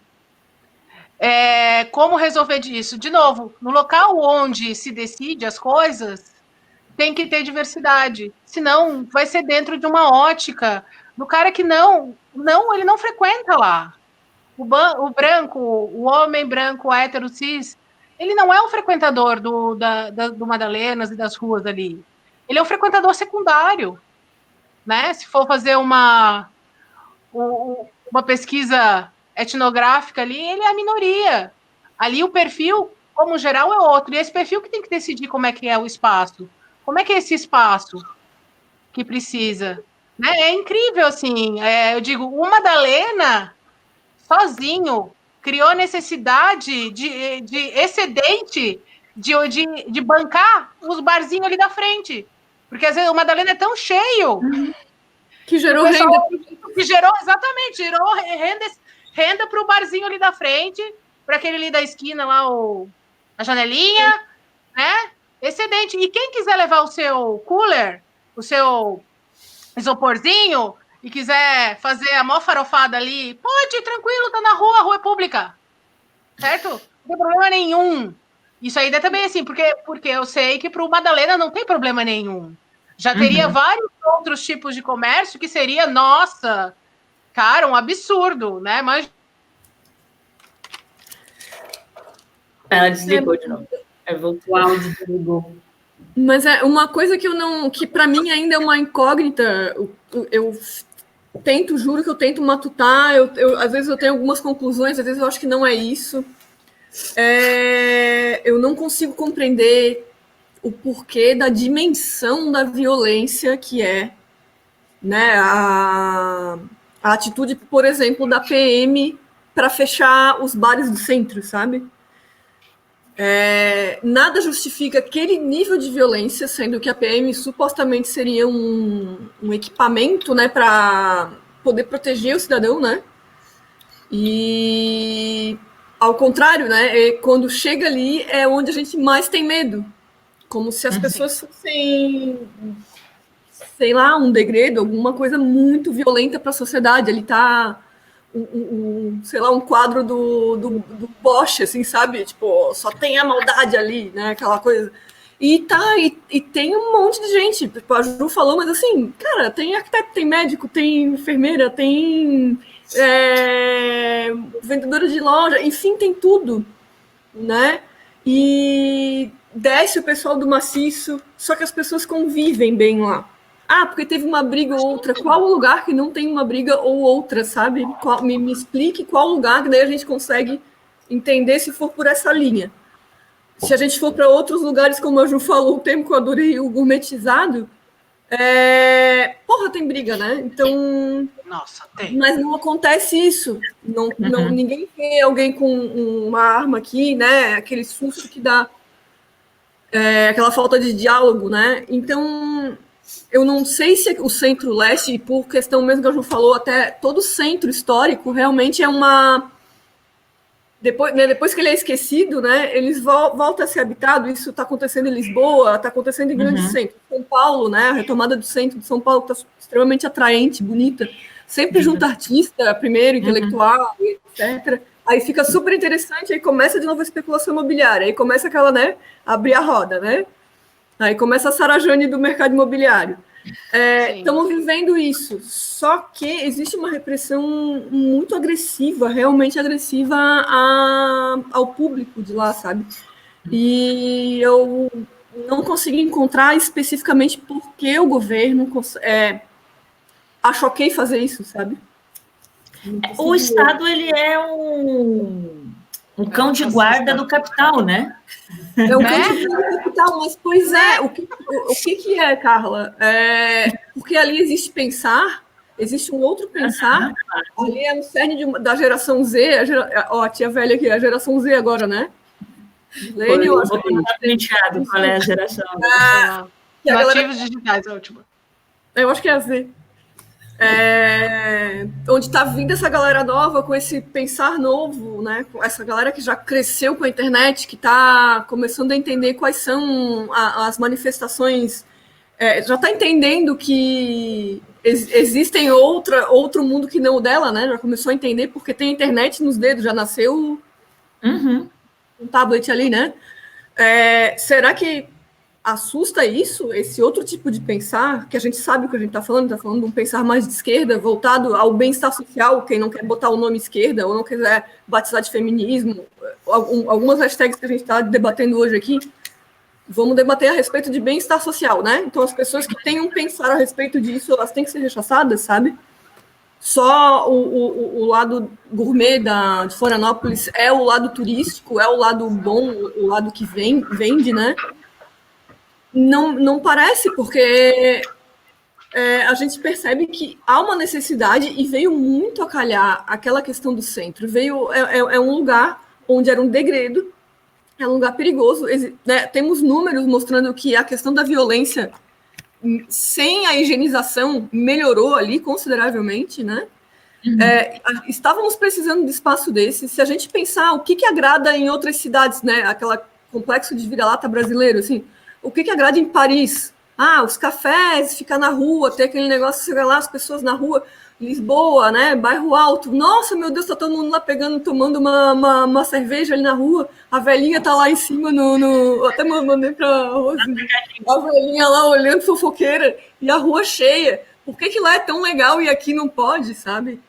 C: como resolver disso? De novo, no local onde se decide as coisas, tem que ter diversidade. Senão, vai ser dentro de uma ótica do cara que ele não frequenta lá. O branco, o homem branco, hétero, cis, ele não é um frequentador do Madalenas e das ruas ali. Ele é um frequentador secundário, né? Se for fazer uma pesquisa etnográfica ali, ele é a minoria. Ali o perfil, como geral, é outro. E esse perfil que tem que decidir como é que é o espaço. Como é que é esse espaço que precisa? Né? É incrível, assim. Eu digo, o Madalena, sozinho, criou necessidade de excedente de bancar os barzinhos ali da frente. Porque às vezes o Madalena é tão cheio
B: que gerou renda.
C: Gerou renda para o barzinho ali da frente, para aquele ali da esquina lá, a janelinha, né? Excedente. E quem quiser levar o seu cooler, o seu isoporzinho, e quiser fazer a maior farofada ali, pode, tranquilo, tá na rua, a rua é pública. Certo? Não tem problema nenhum. Isso aí também, assim, porque eu sei que para o Madalena não tem problema nenhum. Já teria vários outros tipos de comércio que seria, nossa, cara, um absurdo, né? Mas...
A: Ela desligou de novo. O áudio desligou.
B: Mas é uma coisa que para mim ainda é uma incógnita. Eu tento, juro que eu tento matutar. Às vezes eu tenho algumas conclusões, às vezes eu acho que não é isso. Eu não consigo compreender o porquê da dimensão da violência que é, né, a atitude, por exemplo, da PM para fechar os bares do centro, sabe? Nada justifica aquele nível de violência, sendo que a PM supostamente seria um equipamento, né, para poder proteger o cidadão, né? E ao contrário, né? Quando chega ali é onde a gente mais tem medo, como se as pessoas fossem, sei lá, um degredo, alguma coisa muito violenta para a sociedade. Ali tá sei lá, um quadro do Bosch, assim, sabe? Tipo, só tem a maldade ali, né? Aquela coisa. E tem um monte de gente. Tipo, a Ju falou, mas assim, cara, tem arquiteto, tem médico, tem enfermeira, tem vendedora de loja, enfim, tem tudo, né? E desce o pessoal do maciço, só que as pessoas convivem bem lá. Porque teve uma briga ou outra. Qual o lugar que não tem uma briga ou outra, sabe? Me explique qual lugar que daí a gente consegue entender se for por essa linha. Se a gente for para outros lugares, como a Ju falou, o termo que eu adorei, o gourmetizado, tem briga, né? Então...
C: Nossa, tem.
B: Mas não acontece isso. Ninguém vê alguém com uma arma aqui, né? Aquele susto que dá. Aquela falta de diálogo, né? Então... Eu não sei se o Centro-Leste, por questão mesmo que a Ju falou, até todo o centro histórico realmente é uma... Depois que ele é esquecido, né, eles voltam a ser habitados. Isso está acontecendo em Lisboa, está acontecendo em grandes centros. São Paulo, né, a retomada do centro de São Paulo está extremamente atraente, bonita. Sempre junta artista, primeiro, intelectual, etc. Aí fica super interessante, aí começa de novo a especulação imobiliária, aí começa aquela, né, abrir a roda, né? Aí começa a Sarajane do mercado imobiliário. Estamos vivendo isso, só que existe uma repressão muito agressiva, realmente agressiva ao público de lá, sabe? E eu não consegui encontrar especificamente por que o governo achou ok fazer isso, sabe?
A: O Estado, ele é um cão de guarda do capital, né?
B: É um cão de guarda do capital, mas, pois é, o que é, Carla? Porque ali existe pensar, existe um outro pensar, ali é no cerne da geração Z, a tia velha aqui, a geração Z agora, né?
A: Lênin, eu acho que qual é a geração?
C: Nativos digitais, é ótimo.
B: Eu acho que é a Z. Onde está vindo essa galera nova com esse pensar novo, né? Com essa galera que já cresceu com a internet, que está começando a entender quais são as manifestações, já está entendendo que existem outro mundo que não o dela, né? Já começou a entender porque tem internet nos dedos, já nasceu um tablet ali, né? Será que assusta isso, esse outro tipo de pensar, que a gente sabe o que a gente está falando de um pensar mais de esquerda, voltado ao bem-estar social, quem não quer botar o nome esquerda, ou não quiser batizar de feminismo, algumas hashtags que a gente está debatendo hoje aqui, vamos debater a respeito de bem-estar social, né? Então, as pessoas que tenham pensar a respeito disso, elas têm que ser rechaçadas, sabe? Só o lado gourmet de Florianópolis é o lado turístico, é o lado bom, o lado que vende, né? Não parece, porque a gente percebe que há uma necessidade e veio muito a calhar aquela questão do centro. É um lugar onde era um degredo, é um lugar perigoso. Né? Temos números mostrando que a questão da violência, sem a higienização, melhorou ali consideravelmente, né? Estávamos precisando de espaço desse. Se a gente pensar o que agrada em outras cidades, né? Aquela complexo de vira-lata brasileiro, assim, o que agrada em Paris? Os cafés, ficar na rua, ter aquele negócio, chegar lá, as pessoas na rua, Lisboa, né, bairro alto, nossa, meu Deus, tá todo mundo lá tomando uma cerveja ali na rua, a velhinha tá lá em cima até mandei pra Rose, a velhinha lá olhando, fofoqueira, e a rua cheia, por que lá é tão legal e aqui não pode, sabe?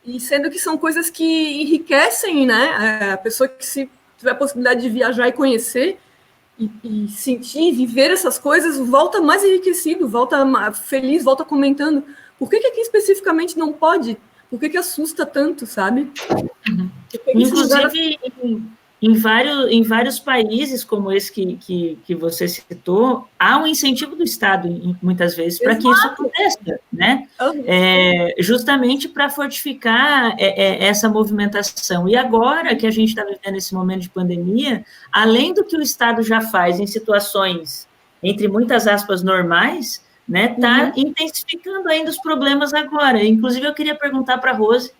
B: E sendo que são coisas que enriquecem, né, a pessoa que se tiver a possibilidade de viajar e conhecer, e sentir, viver essas coisas, volta mais enriquecido, volta feliz, volta comentando. Por que aqui especificamente não pode? Por que assusta tanto, sabe?
A: Inclusive, em vários países como esse que você citou, há um incentivo do Estado, muitas vezes, para que isso aconteça, né? Justamente para fortificar essa movimentação. E agora que a gente está vivendo esse momento de pandemia, além do que o Estado já faz em situações, entre muitas aspas, normais, né, está intensificando ainda os problemas agora. Inclusive, eu queria perguntar para a Rose,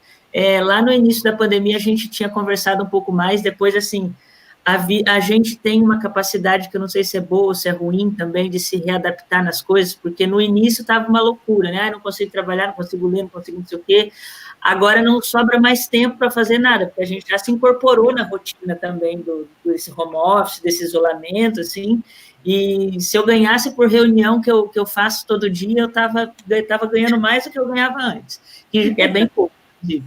A: lá no início da pandemia, a gente tinha conversado um pouco mais, depois, assim, a gente tem uma capacidade que eu não sei se é boa ou se é ruim também, de se readaptar nas coisas, porque no início estava uma loucura, né? Não consigo trabalhar, não consigo ler, não consigo não sei o quê. Agora não sobra mais tempo para fazer nada, porque a gente já se incorporou na rotina também desse home office, desse isolamento, assim, e se eu ganhasse por reunião que eu faço todo dia, eu estava ganhando mais do que eu ganhava antes, que é bem pouco, inclusive.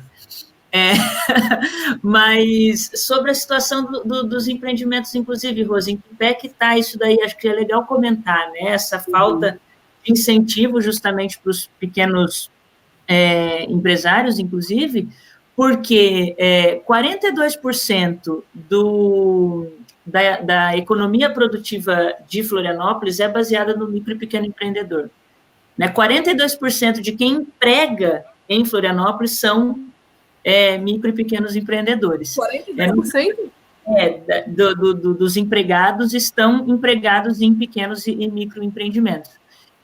A: Mas sobre a situação dos empreendimentos, inclusive, Rose, em que pé que está isso daí? Acho que é legal comentar, né? Essa falta de incentivo justamente para os pequenos empresários, inclusive, porque 42% da economia produtiva de Florianópolis é baseada no micro e pequeno empreendedor. Né? 42% de quem emprega em Florianópolis são micro e pequenos empreendedores.
B: 42%?
A: Dos empregados estão empregados em pequenos e microempreendimentos.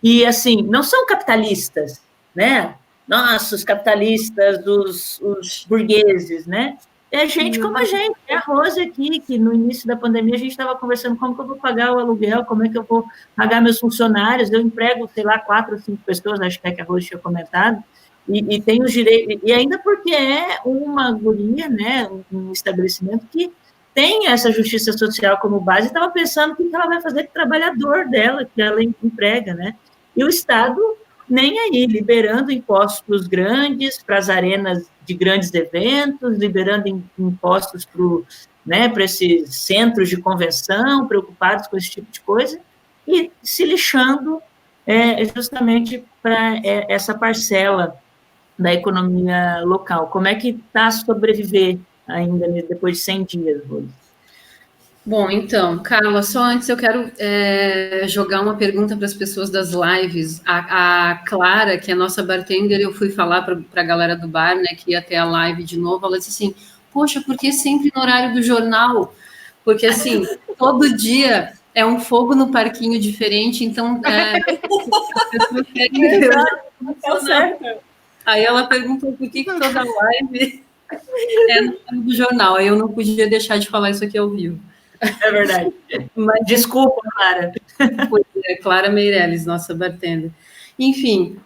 A: E, assim, não são capitalistas, né? Nossa, os capitalistas, os burgueses, né? É gente como a gente, é a Rose aqui, que no início da pandemia a gente estava conversando como que eu vou pagar o aluguel, como é que eu vou pagar meus funcionários, eu emprego, sei lá, 4 ou 5 pessoas, acho que a Rose tinha comentado, e tem os direitos, e ainda porque é uma guria, né, um estabelecimento que tem essa justiça social como base, estava pensando o que ela vai fazer com o trabalhador dela, que ela emprega, né? E o Estado nem aí, liberando impostos grandes para as arenas de grandes eventos, liberando impostos para esses centros de convenção, preocupados com esse tipo de coisa, e se lixando justamente para essa parcela da economia local. Como é que está a sobreviver ainda depois de 100 dias, Rose?
D: Bom, então, Carla, só antes eu quero jogar uma pergunta para as pessoas das lives. A Clara, que é a nossa bartender, eu fui falar para a galera do bar, né, que ia ter a live de novo, ela disse assim, poxa, por que sempre no horário do jornal? Porque, assim, todo dia é um fogo no parquinho diferente, então as pessoas querem ver.
B: Tá certo.
D: Aí ela perguntou por que toda live é no horário do jornal, aí eu não podia deixar de falar isso aqui ao vivo.
A: É verdade. Mas, desculpa, Clara.
D: Pois é, Clara Meirelles, nossa bartender. Enfim,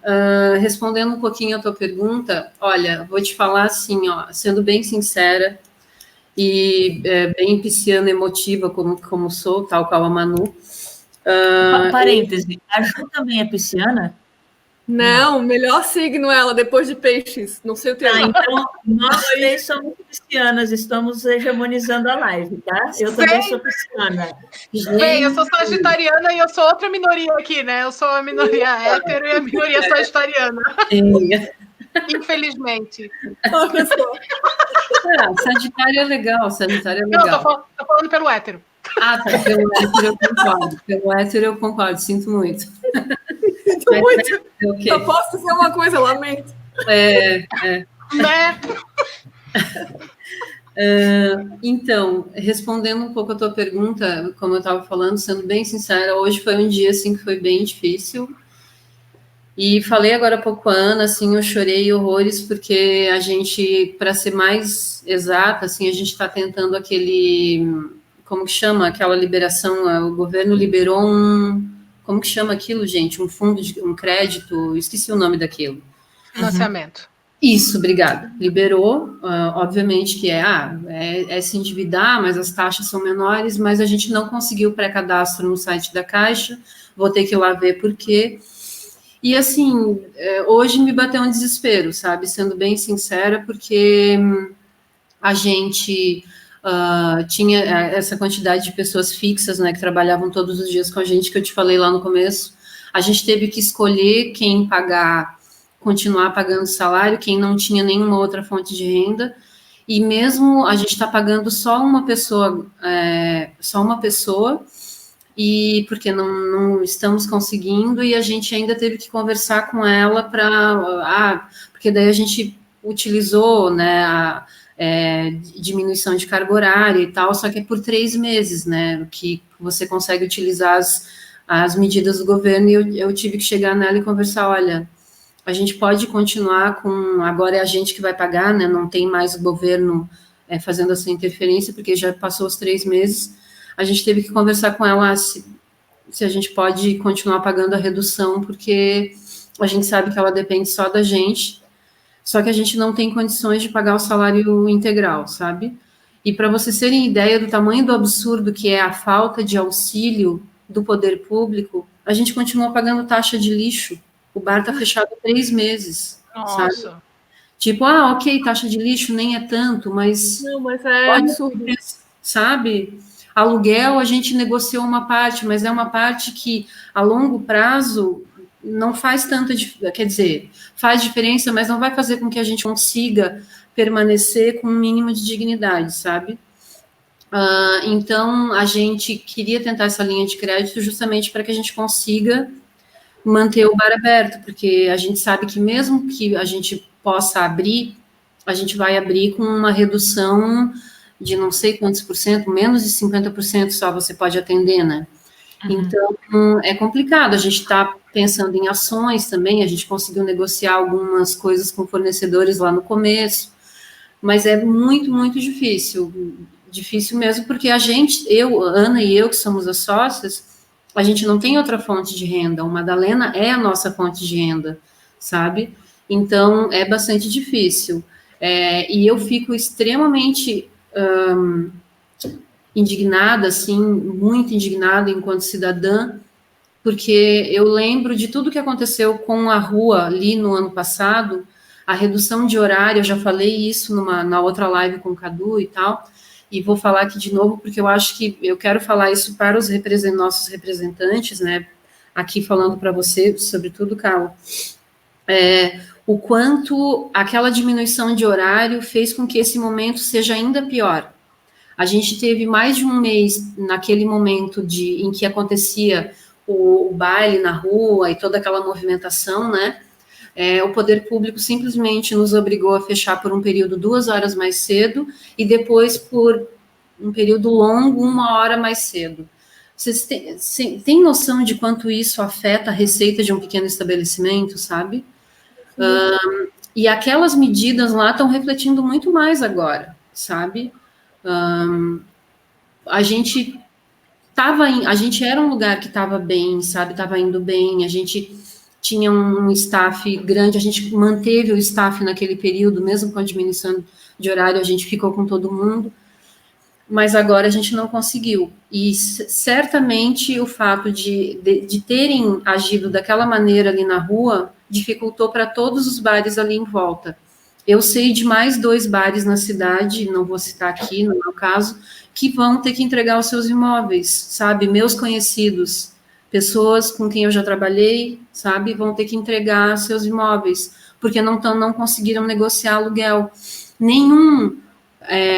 D: respondendo um pouquinho a tua pergunta, olha, vou te falar assim, ó, sendo bem sincera e bem pisciana emotiva, como sou, tal qual a Manu.
A: Parêntese, a Ju também é pisciana?
B: Não, melhor signo ela, depois de peixes. Não sei o teu.
A: Então, nós três somos piscianas, estamos hegemonizando a live, tá? Eu também sou pisciana.
C: Bem, eu sou sagitariana e eu sou outra minoria aqui, né? Eu sou a minoria hétero e a minoria sagitariana. Infelizmente.
B: Olha só.
D: Sagitário é legal, Sagitário é legal.
C: Não, tô falando pelo hétero.
D: Ah, tá, pelo hétero eu concordo. Pelo hétero eu concordo, sinto muito.
B: Sinto muito. Só posso dizer uma coisa, lamento.
C: Né?
D: Então, respondendo um pouco a tua pergunta, como eu estava falando, sendo bem sincera, hoje foi um dia assim que foi bem difícil. E falei agora há pouco, Ana, assim, eu chorei horrores porque a gente, para ser mais exata, assim, a gente está tentando como que chama aquela liberação, o governo liberou como que chama aquilo, gente? Um fundo, um crédito, esqueci o nome daquilo.
C: Financiamento.
D: Isso, obrigada. Liberou, obviamente que é se endividar, mas as taxas são menores, mas a gente não conseguiu pré-cadastro no site da Caixa, vou ter que ir lá ver por quê. E assim, hoje me bateu um desespero, sabe? Sendo bem sincera, porque a gente tinha essa quantidade de pessoas fixas, né, que trabalhavam todos os dias com a gente, que eu te falei lá no começo. A gente teve que escolher quem continuar pagando salário, quem não tinha nenhuma outra fonte de renda, e mesmo a gente está pagando só uma pessoa, e porque não estamos conseguindo, e a gente ainda teve que conversar com ela porque daí a gente utilizou, né, diminuição de carga horária e tal, só que é por 3 meses, né, que você consegue utilizar as medidas do governo, e eu tive que chegar nela e conversar, olha, a gente pode continuar agora é a gente que vai pagar, né, não tem mais o governo fazendo essa interferência, porque já passou os 3 meses, a gente teve que conversar com ela se a gente pode continuar pagando a redução, porque a gente sabe que ela depende só da gente, só que a gente não tem condições de pagar o salário integral, sabe? E para vocês terem ideia do tamanho do absurdo que é a falta de auxílio do poder público, a gente continua pagando taxa de lixo. O bar está fechado há 3 meses,
C: Nossa.
D: sabe? Tipo, ok, taxa de lixo nem é tanto, mas...
B: Não, mas é absurdo.
D: Sabe? Aluguel, a gente negociou uma parte, mas é uma parte que, a longo prazo, não faz tanta diferença, quer dizer, faz diferença, mas não vai fazer com que a gente consiga permanecer com um mínimo de dignidade, sabe? Então, a gente queria tentar essa linha de crédito justamente para que a gente consiga manter o bar aberto, porque a gente sabe que mesmo que a gente possa abrir, a gente vai abrir com uma redução de não sei quantos por cento, menos de 50% só você pode atender, né? Então, é complicado, a gente está pensando em ações também, a gente conseguiu negociar algumas coisas com fornecedores lá no começo, mas é muito, muito difícil mesmo, porque Ana e eu, que somos as sócias, a gente não tem outra fonte de renda, o Madalena é a nossa fonte de renda, sabe? Então, é bastante difícil. E eu fico extremamente indignada, assim, muito indignada enquanto cidadã, porque eu lembro de tudo que aconteceu com a rua ali no ano passado, a redução de horário, eu já falei isso na outra live com o Cadu e tal, e vou falar aqui de novo, porque eu acho que eu quero falar isso para os nossos representantes, né, aqui falando para você, sobretudo, Carla, o quanto aquela diminuição de horário fez com que esse momento seja ainda pior. A gente teve mais de um mês naquele momento em que acontecia o baile na rua e toda aquela movimentação, né? O poder público simplesmente nos obrigou a fechar por um período 2 horas mais cedo e depois por um período longo, 1 hora mais cedo. Vocês têm noção de quanto isso afeta a receita de um pequeno estabelecimento, sabe? E aquelas medidas lá estão refletindo muito mais agora, sabe? A gente era um lugar que estava bem, sabe? Estava indo bem, a gente tinha um staff grande, a gente manteve o staff naquele período, mesmo com a diminuição de horário, a gente ficou com todo mundo, mas agora a gente não conseguiu. E certamente o fato de terem agido daquela maneira ali na rua dificultou para todos os bares ali em volta. Eu sei de mais 2 bares na cidade, não vou citar aqui, no meu caso, que vão ter que entregar os seus imóveis, sabe? Meus conhecidos, pessoas com quem eu já trabalhei, sabe? Vão ter que entregar seus imóveis, porque não conseguiram negociar aluguel. Nenhum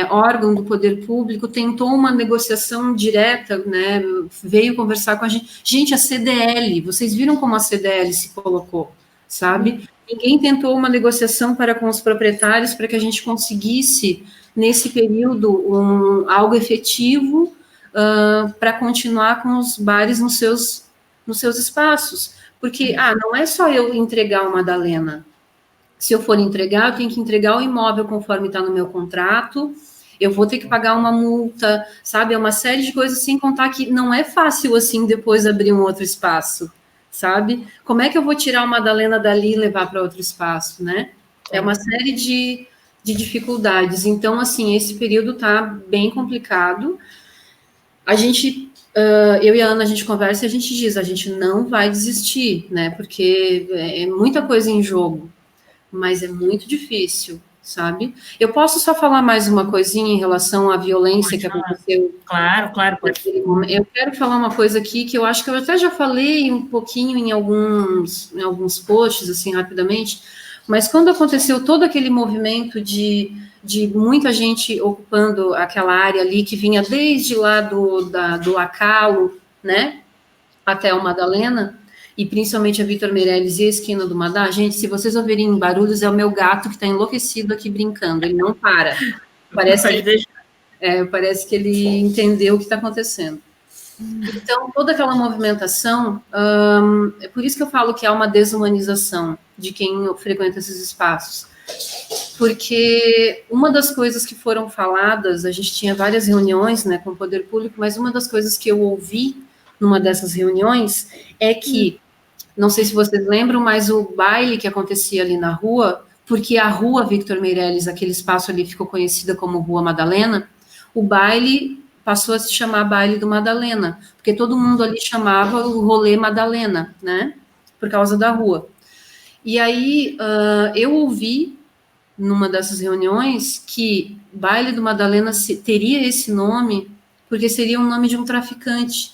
D: órgão do poder público tentou uma negociação direta, né? Veio conversar com a gente. Gente, a CDL, vocês viram como a CDL se colocou, sabe? Ninguém tentou uma negociação com os proprietários para que a gente conseguisse, nesse período, algo efetivo para continuar com os bares nos seus espaços. Porque, não é só eu entregar uma Madalena. Se eu for entregar, eu tenho que entregar o imóvel conforme está no meu contrato, eu vou ter que pagar uma multa, sabe? É uma série de coisas, sem contar que não é fácil, assim, depois abrir um outro espaço, sabe? Como é que eu vou tirar uma Madalena dali e levar para outro espaço, né? É uma série de dificuldades. Então, assim, esse período tá bem complicado. A gente, eu e a Ana, a gente conversa e a gente diz, a gente não vai desistir, né? Porque é muita coisa em jogo, mas é muito difícil, sabe? Eu posso só falar mais uma coisinha em relação à violência que aconteceu?
A: Claro, pode.
D: Eu quero falar uma coisa aqui que eu acho que eu até já falei um pouquinho em alguns posts, assim, rapidamente, mas quando aconteceu todo aquele movimento de muita gente ocupando aquela área ali, que vinha desde lá do Acalo, né, até o Madalena, e principalmente a Vitor Meirelles e a esquina do Madá, gente, se vocês ouvirem barulhos, é o meu gato que está enlouquecido aqui brincando, ele não para. Parece que ele entendeu o que está acontecendo. Então, toda aquela movimentação, é por isso que eu falo que há uma desumanização de quem frequenta esses espaços. Porque uma das coisas que foram faladas, a gente tinha várias reuniões, né, com o poder público, mas uma das coisas que eu ouvi numa dessas reuniões é que, não sei se vocês lembram, mas o baile que acontecia ali na rua, porque a rua Victor Meirelles, aquele espaço ali ficou conhecida como Rua Madalena, o baile passou a se chamar Baile do Madalena, porque todo mundo ali chamava o rolê Madalena, né, por causa da rua. E aí, eu ouvi, numa dessas reuniões, que Baile do Madalena teria esse nome porque seria um nome de um traficante,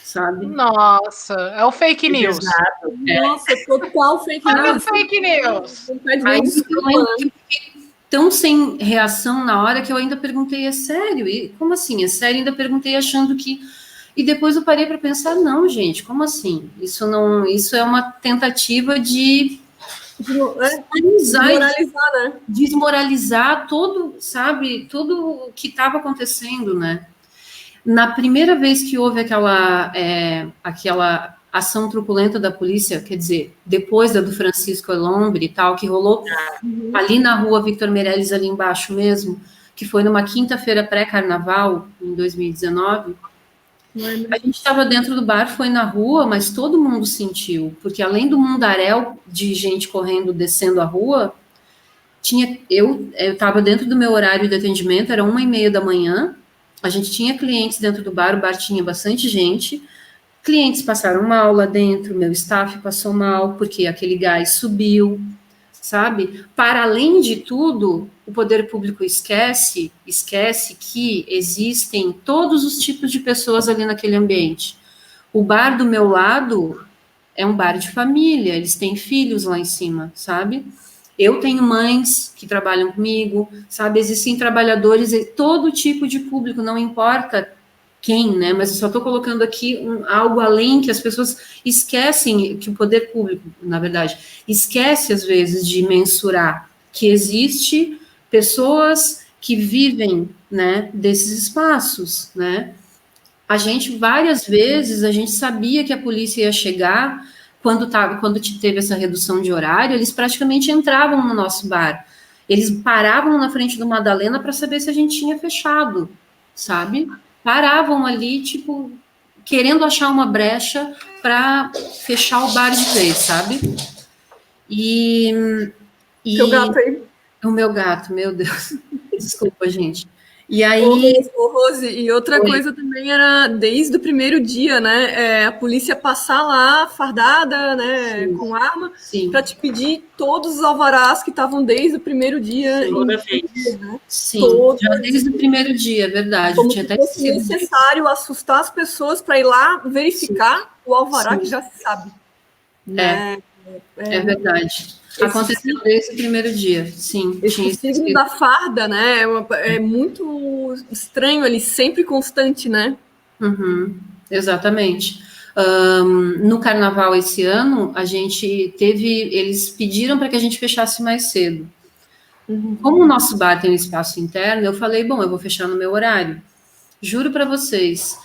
D: sabe?
C: Nossa, é o fake news.
A: Exato.
B: Nossa, total fake news.
C: Olha o fake news.
D: Aí, eu fiquei tão sem reação na hora que eu ainda perguntei, é sério? E como assim? É sério? Ainda perguntei achando que... E depois eu parei para pensar, não, gente, como assim? Isso é uma tentativa de
B: desmoralizar, né?
D: Desmoralizar todo, sabe, tudo o que estava acontecendo, né? Na primeira vez que houve aquela ação truculenta da polícia, quer dizer, depois da do Francisco Elombre e tal, que rolou ali na rua Victor Meirelles, ali embaixo mesmo, que foi numa quinta-feira pré-carnaval, em 2019, a gente estava dentro do bar, foi na rua, mas todo mundo sentiu, porque além do mundaréu de gente correndo, descendo a rua, eu estava dentro do meu horário de atendimento, era 1h30 da manhã, a gente tinha clientes dentro do bar, o bar tinha bastante gente, clientes passaram mal lá dentro, meu staff passou mal, porque aquele gás subiu, sabe? Para além de tudo, o poder público esquece que existem todos os tipos de pessoas ali naquele ambiente. O bar do meu lado é um bar de família, eles têm filhos lá em cima, sabe? Eu tenho mães que trabalham comigo, sabe? Existem trabalhadores, todo tipo de público, não importa quem, né? Mas eu só estou colocando aqui algo além que as pessoas esquecem, que o poder público, na verdade, esquece às vezes de mensurar que existe pessoas que vivem, né, desses espaços, né? A gente, várias vezes, a gente sabia que a polícia ia chegar quando teve essa redução de horário, eles praticamente entravam no nosso bar. Eles paravam na frente do Madalena para saber se a gente tinha fechado, sabe? Paravam ali, tipo, querendo achar uma brecha para fechar o bar de vez, sabe? E
B: Teu gato aí.
D: O meu gato, meu Deus. Desculpa, gente. E aí...
B: Rose, e outra coisa também era, desde o primeiro dia, né, a polícia passar lá, fardada, né, sim, com arma, para te pedir todos os alvarás que estavam desde o primeiro dia.
A: Toda vez.
B: Né?
D: Sim, já desde o primeiro dia, é verdade.
B: Como se fosse necessário assustar as pessoas para ir lá verificar, sim, o alvará, sim, que já se sabe. Né?
D: É verdade. Aconteceu desde o primeiro dia, sim.
B: Esse signo da farda, né, é muito estranho ali, sempre constante, né?
D: Uhum, exatamente. No carnaval esse ano, a gente eles pediram para que a gente fechasse mais cedo. Uhum. Como o nosso bar tem um espaço interno, eu falei, bom, eu vou fechar no meu horário. Juro para vocês,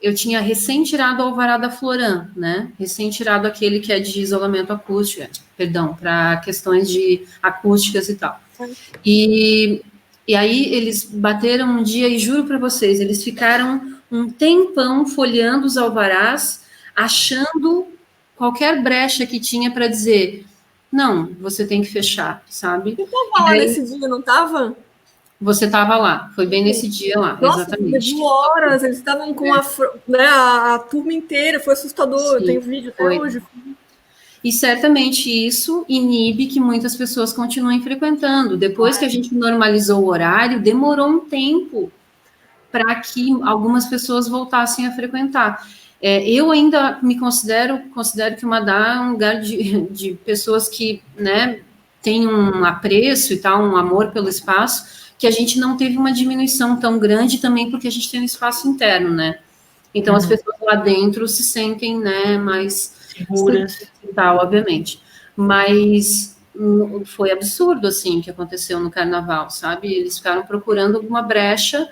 D: eu tinha recém tirado o alvará da Floran, né? Recém tirado aquele que é de isolamento acústico, para questões de acústicas e tal. E E aí eles bateram um dia, e juro para vocês, eles ficaram um tempão folheando os alvarás, achando qualquer brecha que tinha para dizer, não, você tem que fechar, sabe?
B: Você estava lá nesse dia, não estava?
D: Você estava lá, foi bem nesse dia lá,
B: nossa,
D: exatamente.
B: Levou horas, eles estavam com a turma inteira, foi assustador, sim, eu tenho vídeo até hoje.
D: E certamente isso inibe que muitas pessoas continuem frequentando. Depois que a gente normalizou o horário, demorou um tempo para que algumas pessoas voltassem a frequentar. Eu ainda me considero que o Madá é um lugar de pessoas que, né, têm um apreço e tal, um amor pelo espaço, que a gente não teve uma diminuição tão grande também porque a gente tem um espaço interno, né? Então, as pessoas lá dentro se sentem, né, mais seguras e tal, obviamente. Mas foi absurdo, assim, o que aconteceu no Carnaval, sabe? Eles ficaram procurando alguma brecha.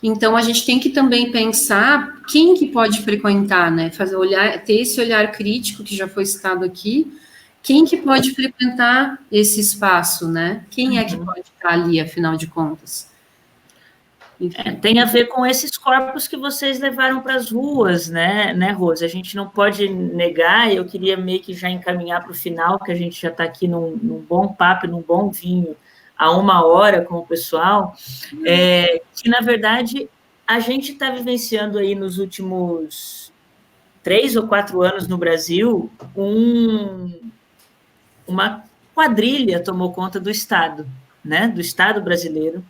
D: Então, a gente tem que também pensar quem que pode frequentar, né? Ter esse olhar crítico, que já foi citado aqui, quem que pode frequentar esse espaço, né? Quem é que pode estar ali, afinal de contas?
A: Tem a ver com esses corpos que vocês levaram para as ruas, né, Rose? A gente não pode negar, eu queria meio que já encaminhar para o final, que a gente já está aqui num bom papo, num bom vinho, há 1 hora com o pessoal, que, na verdade, a gente está vivenciando aí nos últimos 3 ou 4 anos no Brasil, uma quadrilha tomou conta do Estado, né, do Estado brasileiro,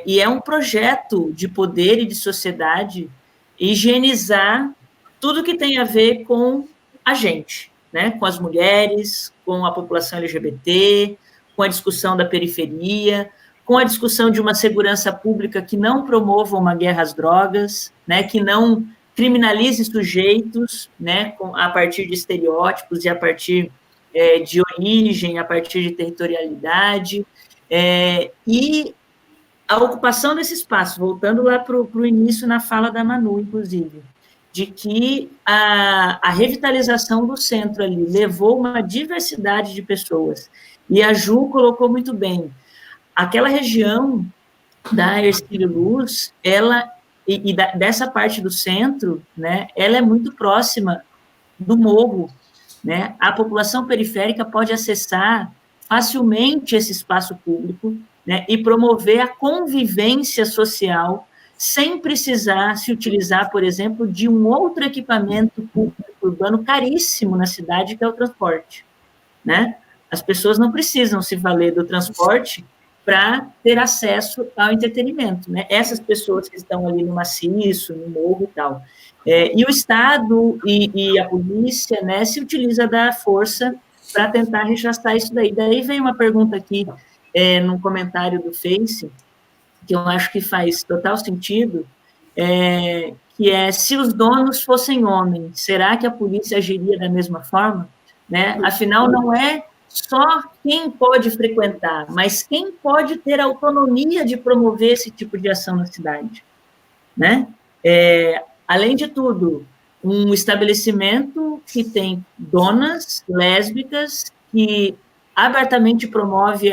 A: e é um projeto de poder e de sociedade higienizar tudo que tem a ver com a gente, né? Com as mulheres, com a população LGBT, com a discussão da periferia, com a discussão de uma segurança pública que não promova uma guerra às drogas, né? Que não criminalize sujeitos, né? A partir de estereótipos e a partir de origem, a partir de territorialidade, e a ocupação desse espaço, voltando lá para o início na fala da Manu, inclusive, de que a revitalização do centro ali levou uma diversidade de pessoas. E a Ju colocou muito bem, aquela região da Hercílio Luz, dessa parte do centro, né, ela é muito próxima do morro, né? A população periférica pode acessar facilmente esse espaço público, né, e promover a convivência social sem precisar se utilizar, por exemplo, de um outro equipamento público urbano caríssimo na cidade, que é o transporte, né? As pessoas não precisam se valer do transporte para ter acesso ao entretenimento, né? Essas pessoas que estão ali no maciço, no morro e tal. E o Estado e a polícia, né, se utiliza da força para tentar rechaçar isso daí. Daí vem uma pergunta aqui, num comentário do Face, que eu acho que faz total sentido, que é, se os donos fossem homens, será que a polícia agiria da mesma forma? Né? Afinal, não é só quem pode frequentar, mas quem pode ter autonomia de promover esse tipo de ação na cidade. Né? Além de tudo, um estabelecimento que tem donas lésbicas, que abertamente promove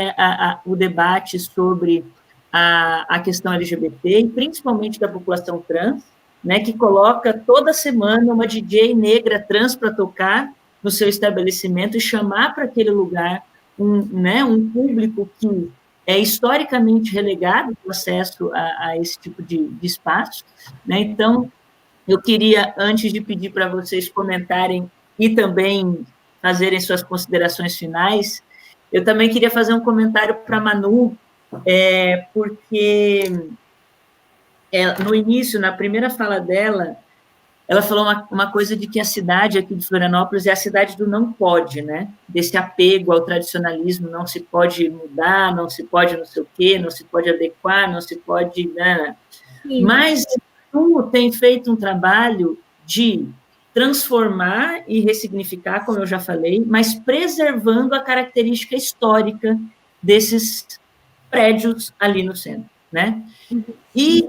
A: o debate sobre a questão LGBT, e principalmente da população trans, né, que coloca toda semana uma DJ negra trans para tocar no seu estabelecimento e chamar para aquele lugar um público que é historicamente relegado o acesso a esse tipo de espaço. Né? Então, eu queria, antes de pedir para vocês comentarem e também fazerem suas considerações finais, eu também queria fazer um comentário para a Manu, porque no início, na primeira fala dela, ela falou uma coisa de que a cidade aqui de Florianópolis é a cidade do não pode, né? Desse apego ao tradicionalismo, não se pode mudar, não se pode não sei o quê, não se pode adequar, não se pode... Né? Mas tu tem feito um trabalho de transformar e ressignificar, como eu já falei, mas preservando a característica histórica desses prédios ali no centro, né? E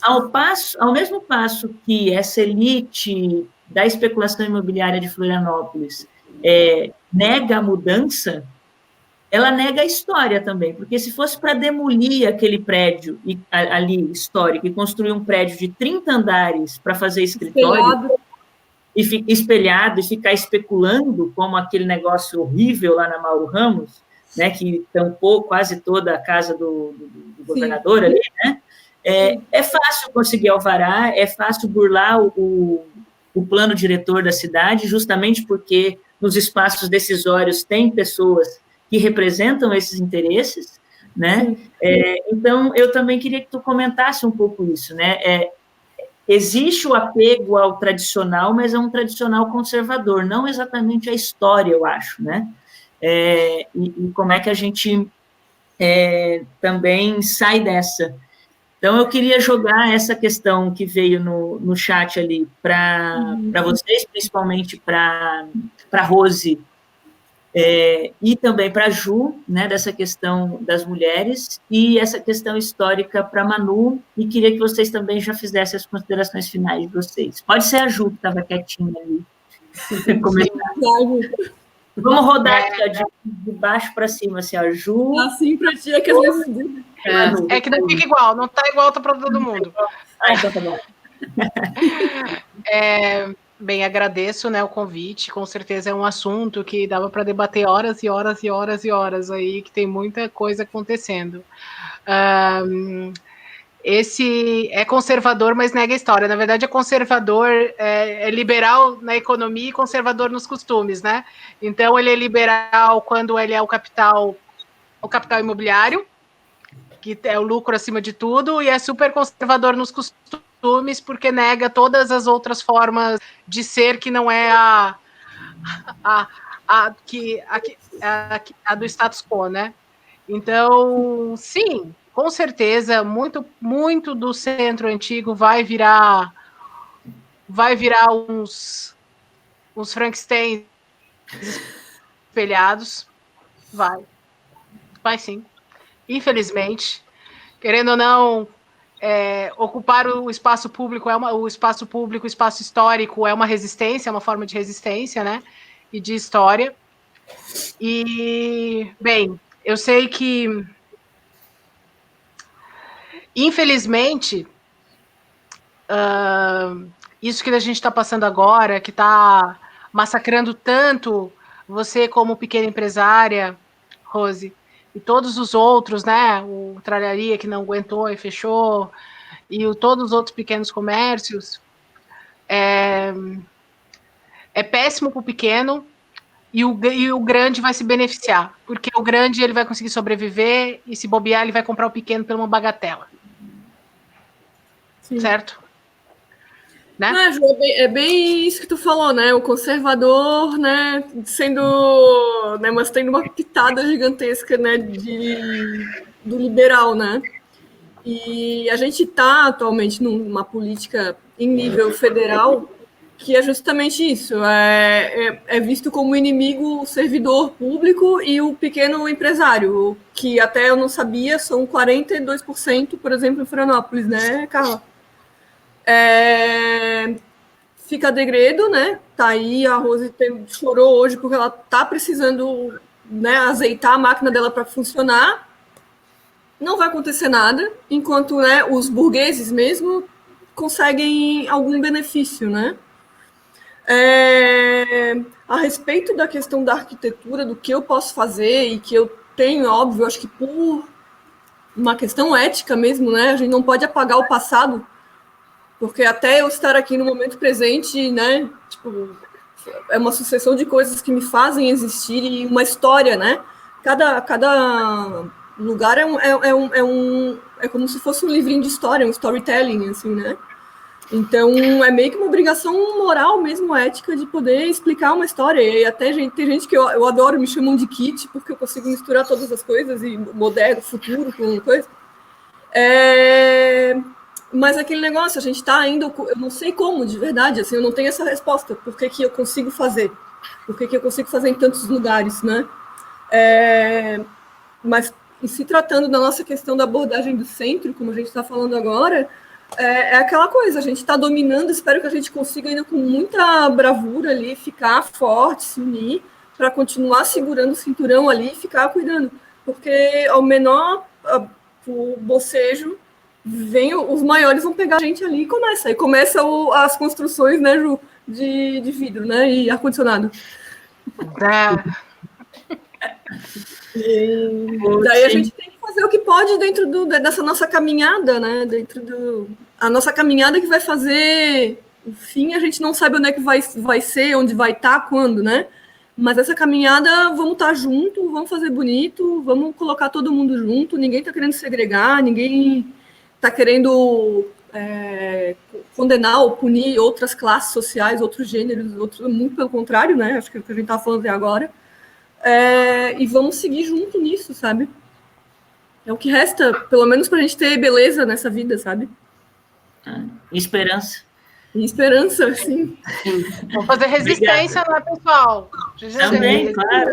A: ao mesmo passo que essa elite da especulação imobiliária de Florianópolis nega a mudança, ela nega a história também, porque se fosse para demolir aquele prédio ali histórico e construir um prédio de 30 andares para fazer escritório, espelhado e ficar especulando como aquele negócio horrível lá na Mauro Ramos, né, que tampou quase toda a casa do governador ali, né? É fácil conseguir alvará, é fácil burlar o plano diretor da cidade, justamente porque nos espaços decisórios tem pessoas que representam esses interesses, né? Então, eu também queria que tu comentasse um pouco isso, né? Existe o apego ao tradicional, mas é um tradicional conservador, não exatamente a história, eu acho, né? E como é que a gente também sai dessa. Então, eu queria jogar essa questão que veio no chat ali para vocês, principalmente para a Rose, e também para a Ju, né, dessa questão das mulheres, e essa questão histórica para a Manu, e queria que vocês também já fizessem as considerações finais de vocês. Pode ser a Ju, que estava quietinha ali. Vamos rodar de baixo para cima, assim, a Ju.
B: Assim para ti é que às vezes...
C: É que não fica igual, não está igual para todo mundo.
A: Então tá bom.
C: Bem, agradeço, né, o convite, com certeza é um assunto que dava para debater horas e horas e horas e horas aí, que tem muita coisa acontecendo. Esse é conservador, mas nega a história. Na verdade, é conservador, é liberal na economia e conservador nos costumes, né? Então, ele é liberal quando ele é o capital imobiliário, que é o lucro acima de tudo, e é super conservador nos costumes, porque nega todas as outras formas de ser que não é a do status quo, né? Então, sim, com certeza, muito, muito do centro antigo vai virar uns Frankenstein espelhados, vai sim. Infelizmente, querendo ou não, ocupar o espaço público o espaço histórico é uma resistência, é uma forma de resistência, né? E de história. E, bem, eu sei que, infelizmente, isso que a gente está passando agora, que está massacrando tanto você como pequena empresária, Rose, e todos os outros, né? O Tralharia que não aguentou e fechou, e todos os outros pequenos comércios, é péssimo para o pequeno, e o grande vai se beneficiar, porque o grande ele vai conseguir sobreviver, e se bobear, ele vai comprar o pequeno por uma bagatela. Sim. Certo? Né?
B: Ju, é bem isso que tu falou, né? O conservador, né, sendo, né, mas tendo uma pitada gigantesca, né, do liberal, né? E a gente está atualmente numa política em nível federal que é justamente isso, é visto como inimigo o servidor público e o pequeno empresário, que até eu não sabia, são 42%, por exemplo, em Florianópolis, né, Carla? Fica degredo, né? Tá aí, a Rose chorou hoje porque ela tá precisando, né, azeitar a máquina dela para funcionar. Não vai acontecer nada, enquanto, né, os burgueses mesmo conseguem algum benefício, né? A respeito da questão da arquitetura, do que eu posso fazer e que eu tenho, óbvio, acho que por uma questão ética mesmo, né? A gente não pode apagar o passado, porque até eu estar aqui no momento presente, né? Tipo, é uma sucessão de coisas que me fazem existir e uma história, né? Cada lugar é como se fosse um livrinho de história, um storytelling, assim, né? Então, é meio que uma obrigação moral mesmo, ética, de poder explicar uma história. E até tem gente que eu adoro, me chamam de Kit, porque eu consigo misturar todas as coisas, e moderno, futuro, com coisa. Mas aquele negócio, a gente está ainda... Eu não sei como, de verdade, assim, eu não tenho essa resposta. Por que eu consigo fazer? Por que eu consigo fazer em tantos lugares, né? Mas, em se tratando da nossa questão da abordagem do centro, como a gente está falando agora... É aquela coisa, a gente está dominando, espero que a gente consiga ainda com muita bravura ali, ficar forte, se unir, para continuar segurando o cinturão ali e ficar cuidando. Porque ao menor o bocejo, os maiores vão pegar a gente ali e começa. Aí começa as construções, né, Ju, de vidro, né, e ar-condicionado. Daí a gente tem que fazer o que pode dentro dessa nossa caminhada, né, a nossa caminhada que vai fazer, enfim, a gente não sabe onde é que vai ser, onde vai estar, quando, né, mas essa caminhada, vamos estar junto, vamos fazer bonito, vamos colocar todo mundo junto, ninguém está querendo segregar, ninguém está querendo condenar ou punir outras classes sociais, outros gêneros, muito pelo contrário, né? Acho que é o que a gente está falando até agora. E vamos seguir junto nisso, sabe? É o que resta, pelo menos para a gente ter beleza nessa vida, sabe?
A: Esperança.
B: E esperança, sim.
C: Vamos fazer resistência, né, pessoal?
A: Também, claro.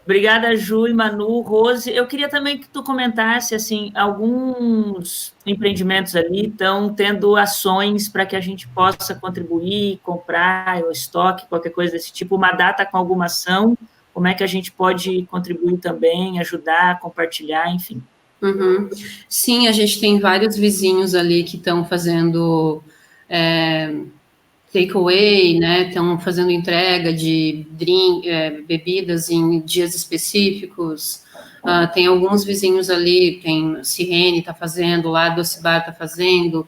A: Obrigada, Ju e Manu, Rose. Eu queria também que tu comentasse, assim, alguns empreendimentos ali estão tendo ações para que a gente possa contribuir, comprar, o estoque, qualquer coisa desse tipo. Uma data com alguma ação, como é que a gente pode contribuir também, ajudar, compartilhar, enfim.
D: Uhum. Sim, a gente tem vários vizinhos ali que estão fazendo takeaway, né? Estão fazendo entrega de bebidas em dias específicos. Tem alguns vizinhos ali, tem Sirene está fazendo, lá Doce Bar está fazendo,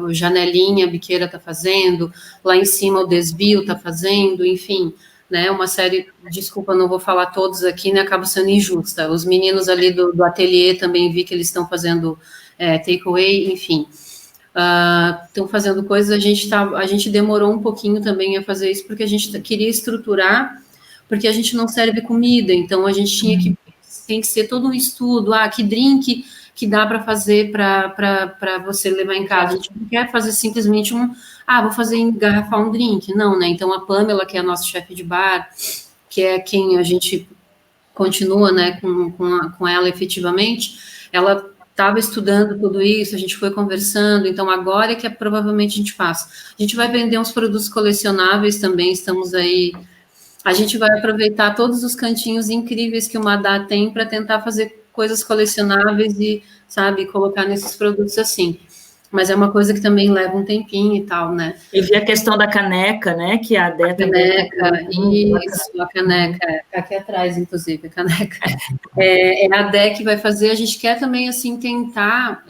D: Janelinha Biqueira está fazendo, lá em cima o Desvio está fazendo, enfim, né? Uma série, desculpa, não vou falar todos aqui, né? Acaba sendo injusta. Os meninos ali do ateliê também vi que eles estão fazendo takeaway, enfim. Estão fazendo coisas, a gente demorou um pouquinho também a fazer isso, porque a gente queria estruturar, porque a gente não serve comida, então a gente tem que ser todo um estudo, que drink que dá para fazer para você levar em casa. A gente não quer fazer simplesmente vou fazer engarrafar um drink, não, né? Então a Pamela, que é a nossa chefe de bar, que é quem a gente continua, né, com ela efetivamente, ela estava estudando tudo isso, a gente foi conversando, então agora é que provavelmente a gente faz. A gente vai vender uns produtos colecionáveis também, estamos aí, a gente vai aproveitar todos os cantinhos incríveis que o Madá tem para tentar fazer coisas colecionáveis e, sabe, colocar nesses produtos assim. Mas é uma coisa que também leva um tempinho e tal, né?
A: Eu vi a questão da caneca, né? Que a Dé também...
D: A caneca, aqui atrás, inclusive, a caneca. É a Dé que vai fazer, a gente quer também, assim, tentar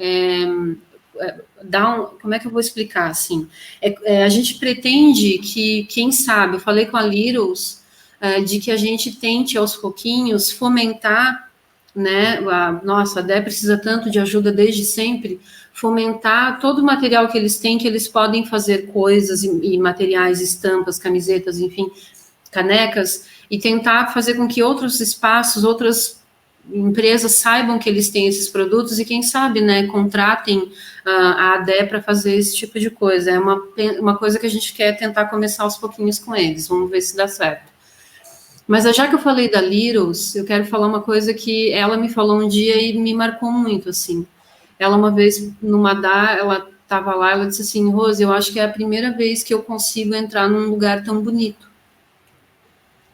D: como é que eu vou explicar, assim? A gente pretende que, quem sabe, eu falei com a Littles, de que a gente tente, aos pouquinhos, fomentar, né? A Dé precisa tanto de ajuda desde sempre, fomentar todo o material que eles têm, que eles podem fazer coisas e materiais, estampas, camisetas, enfim, canecas, e tentar fazer com que outros espaços, outras empresas saibam que eles têm esses produtos e, quem sabe, né, contratem a ADE para fazer esse tipo de coisa. É uma coisa que a gente quer tentar começar aos pouquinhos com eles, vamos ver se dá certo. Mas já que eu falei da Littles, eu quero falar uma coisa que ela me falou um dia e me marcou muito, assim. Ela, uma vez, no Madá, ela estava lá, ela disse assim, Rose, eu acho que é a primeira vez que eu consigo entrar num lugar tão bonito,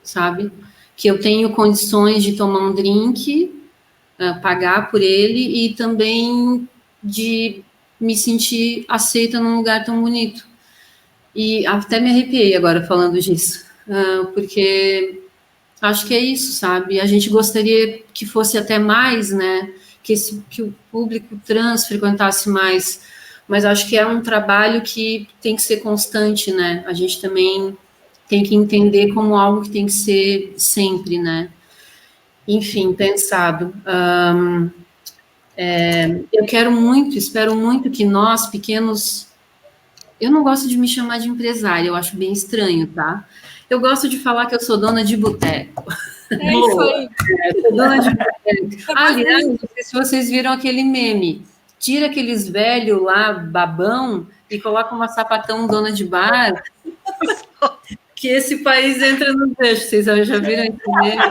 D: sabe? Que eu tenho condições de tomar um drink, pagar por ele, e também de me sentir aceita num lugar tão bonito. E até me arrepiei agora falando disso, porque acho que é isso, sabe? A gente gostaria que fosse até mais, né? Que o público trans frequentasse mais, mas acho que é um trabalho que tem que ser constante, né? A gente também tem que entender como algo que tem que ser sempre, né? Enfim, pensado. Eu espero muito que nós, pequenos... Eu não gosto de me chamar de empresária, eu acho bem estranho, tá? Eu gosto de falar que eu sou dona de boteco.
B: É isso aí.
D: Sou dona de boteco. Aliás, não sei se vocês viram aquele meme. Tira aqueles velhos lá, babão, e coloca uma sapatão dona de bar, que esse país entra no eixo. Vocês já viram esse meme?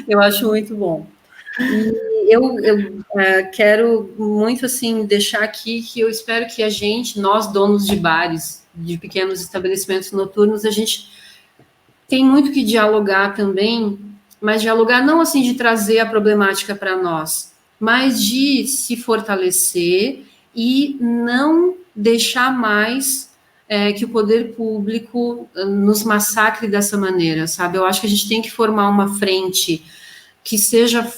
D: Eu acho muito bom. E eu quero muito, assim, deixar aqui que eu espero que nós donos de bares, de pequenos estabelecimentos noturnos, a gente tem muito que dialogar também, mas dialogar não assim de trazer a problemática para nós, mas de se fortalecer e não deixar mais que o poder público nos massacre dessa maneira, sabe? Eu acho que a gente tem que formar uma frente que seja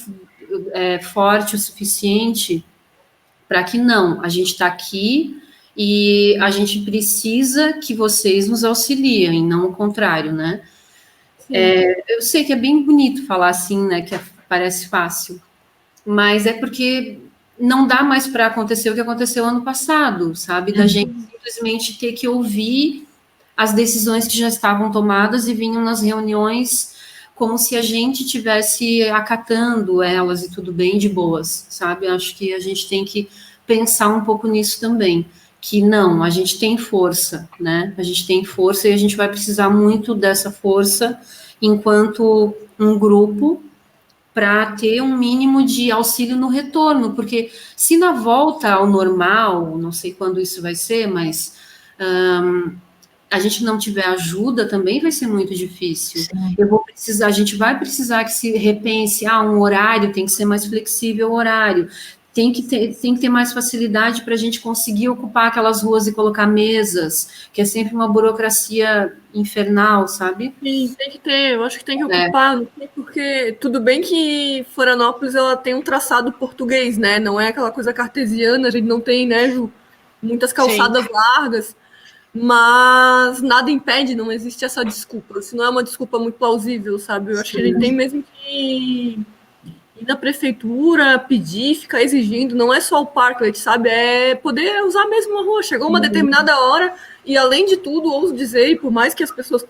D: forte o suficiente para que a gente está aqui e a gente precisa que vocês nos auxiliem, não o contrário, né? Eu sei que é bem bonito falar assim, né, que parece fácil, mas é porque não dá mais para acontecer o que aconteceu ano passado, sabe? Da gente simplesmente ter que ouvir as decisões que já estavam tomadas e vinham nas reuniões como se a gente estivesse acatando elas e tudo bem de boas, sabe? Acho que a gente tem que pensar um pouco nisso também, que não, a gente tem força, né? A gente tem força e a gente vai precisar muito dessa força enquanto um grupo para ter um mínimo de auxílio no retorno, porque se na volta ao normal, não sei quando isso vai ser, mas a gente não tiver ajuda, também vai ser muito difícil. A gente vai precisar que se repense, um horário, tem que ser mais flexível o horário, tem que ter mais facilidade para a gente conseguir ocupar aquelas ruas e colocar mesas, que é sempre uma burocracia infernal, sabe?
B: Sim, tem que ter, eu acho que tem que ocupar, porque tudo bem que Florianópolis ela tem um traçado português, né? Não é aquela coisa cartesiana, a gente não tem, né, Ju, muitas calçadas largas, mas nada impede, não existe essa desculpa. Se não é uma desculpa muito plausível, sabe? Eu acho que a gente tem mesmo que ir na prefeitura, pedir, ficar exigindo, não é só o parklet, sabe? É poder usar mesmo a rua. Chegou uma determinada hora e, além de tudo, ouso dizer, e por mais que as pessoas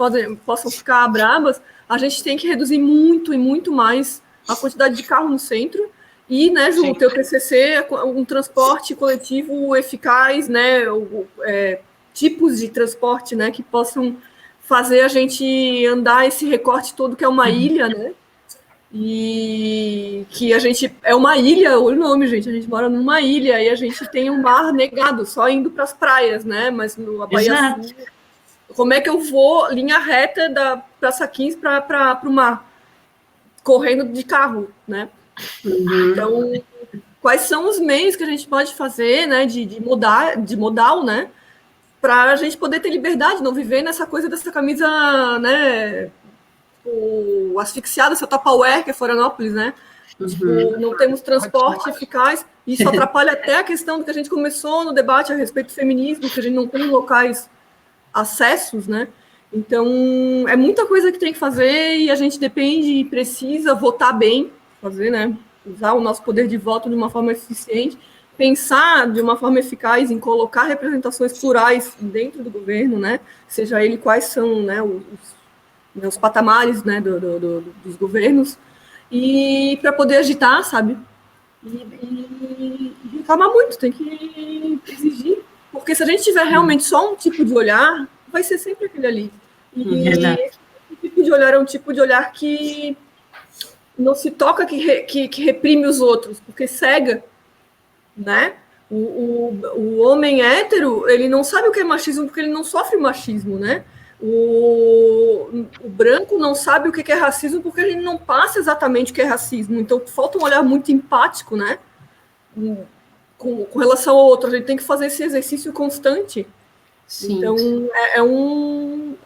B: possam ficar bravas, a gente tem que reduzir muito e muito mais a quantidade de carro no centro e, né, Ju, o teu TCC, um transporte coletivo eficaz, né, tipos de transporte, né, que possam fazer a gente andar esse recorte todo que é uma ilha, né? E que a gente é uma ilha, olha o nome, gente, a gente mora numa ilha e a gente tem um mar negado, só indo para as praias, né? Mas no Baía Sul, como é que eu vou linha reta da Praça 15 para o mar? Correndo de carro, né? Então, quais são os meios que a gente pode fazer, né? De modal, né? Para a gente poder ter liberdade, não viver nessa coisa dessa camisa, né? O asfixiado, essa Tupperware, que é Florianópolis, né? Tipo, não temos transporte eficaz. Isso atrapalha até a questão do que a gente começou no debate a respeito do feminismo, que a gente não tem locais acessos, né? Então, é muita coisa que tem que fazer e a gente depende e precisa votar bem, fazer, né? Usar o nosso poder de voto de uma forma eficiente, pensar de uma forma eficaz em colocar representações plurais dentro do governo, né? Seja ele quais são, né, os patamares, né, dos governos, e para poder agitar, sabe? E reclamar muito, tem que exigir. Porque se a gente tiver realmente só um tipo de olhar, vai ser sempre aquele ali. E esse tipo de olhar é um tipo de olhar que não se toca, que reprime os outros, porque cega, né? O homem hétero, ele não sabe o que é machismo porque ele não sofre machismo, né? O branco não sabe o que é racismo porque ele não passa exatamente o que é racismo. Então, falta um olhar muito empático, né? Com relação ao outro. A gente tem que fazer esse exercício constante. Sim. Então,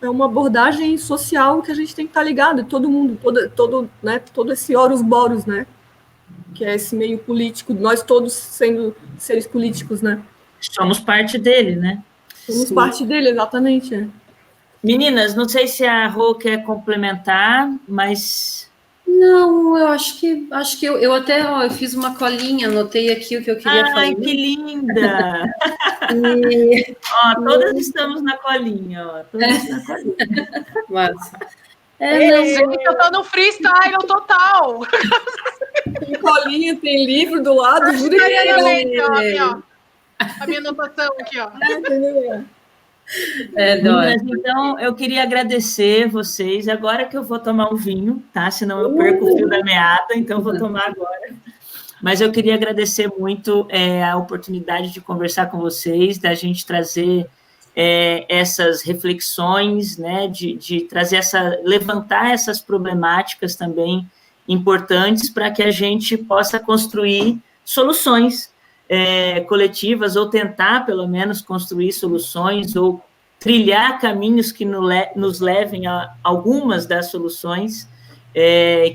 B: é uma abordagem social que a gente tem que estar ligado. Todo mundo, todo esse Horus Boros, né? Que é esse meio político. Nós todos sendo seres políticos, né?
A: Somos parte dele, né?
B: Somos parte dele, exatamente,
A: Meninas, não sei se a Rô quer complementar, mas...
D: Não, eu acho que eu até eu fiz uma colinha, anotei aqui o que eu queria falar.
A: Ai, que linda! Todas estamos na colinha, todas na colinha.
D: Massa.
C: Gente, eu tô no freestyle total.
B: Tem colinha, tem livro do lado.
C: Juro que aqui, ó. A minha anotação aqui, ó.
A: Meninas, então, eu queria agradecer vocês. Agora que eu vou tomar um vinho, tá? Senão eu perco o fio da meada, então eu vou tomar agora. Mas eu queria agradecer muito a oportunidade de conversar com vocês, da gente trazer essas reflexões, né? De trazer levantar essas problemáticas também importantes para que a gente possa construir soluções coletivas, ou tentar, pelo menos, construir soluções, ou trilhar caminhos que nos levem a algumas das soluções,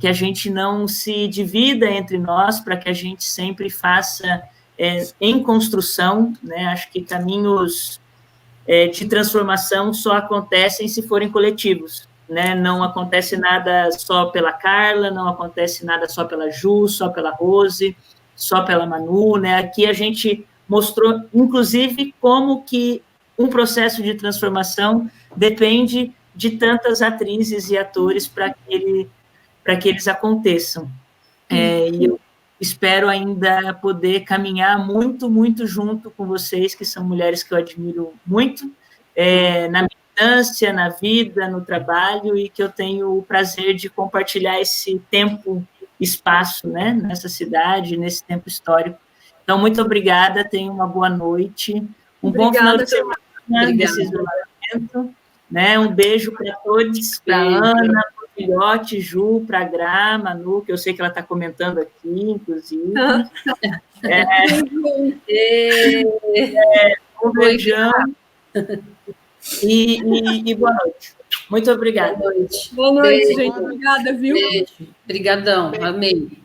A: que a gente não se divida entre nós, para que a gente sempre faça em construção, né? Acho que caminhos de transformação só acontecem se forem coletivos, né? Não acontece nada só pela Carla, não acontece nada só pela Ju, só pela Rose, só pela Manu, né? Aqui a gente mostrou, inclusive, como que um processo de transformação depende de tantas atrizes e atores para que eles aconteçam. E eu espero ainda poder caminhar muito, muito junto com vocês, que são mulheres que eu admiro muito, na militância, na vida, no trabalho, e que eu tenho o prazer de compartilhar esse tempo, espaço, né, nessa cidade, nesse tempo histórico. Então, muito obrigada, tenha uma boa noite, bom final de semana nesse isolamento, né? Um beijo para todos, para a Ana, para o Filhote, Ju, para a Gra, Manu, que eu sei que ela está comentando aqui, inclusive. Um beijão e boa noite. Muito obrigada.
B: Boa noite, gente. Obrigada, viu?
D: Beijo. Obrigadão, amei.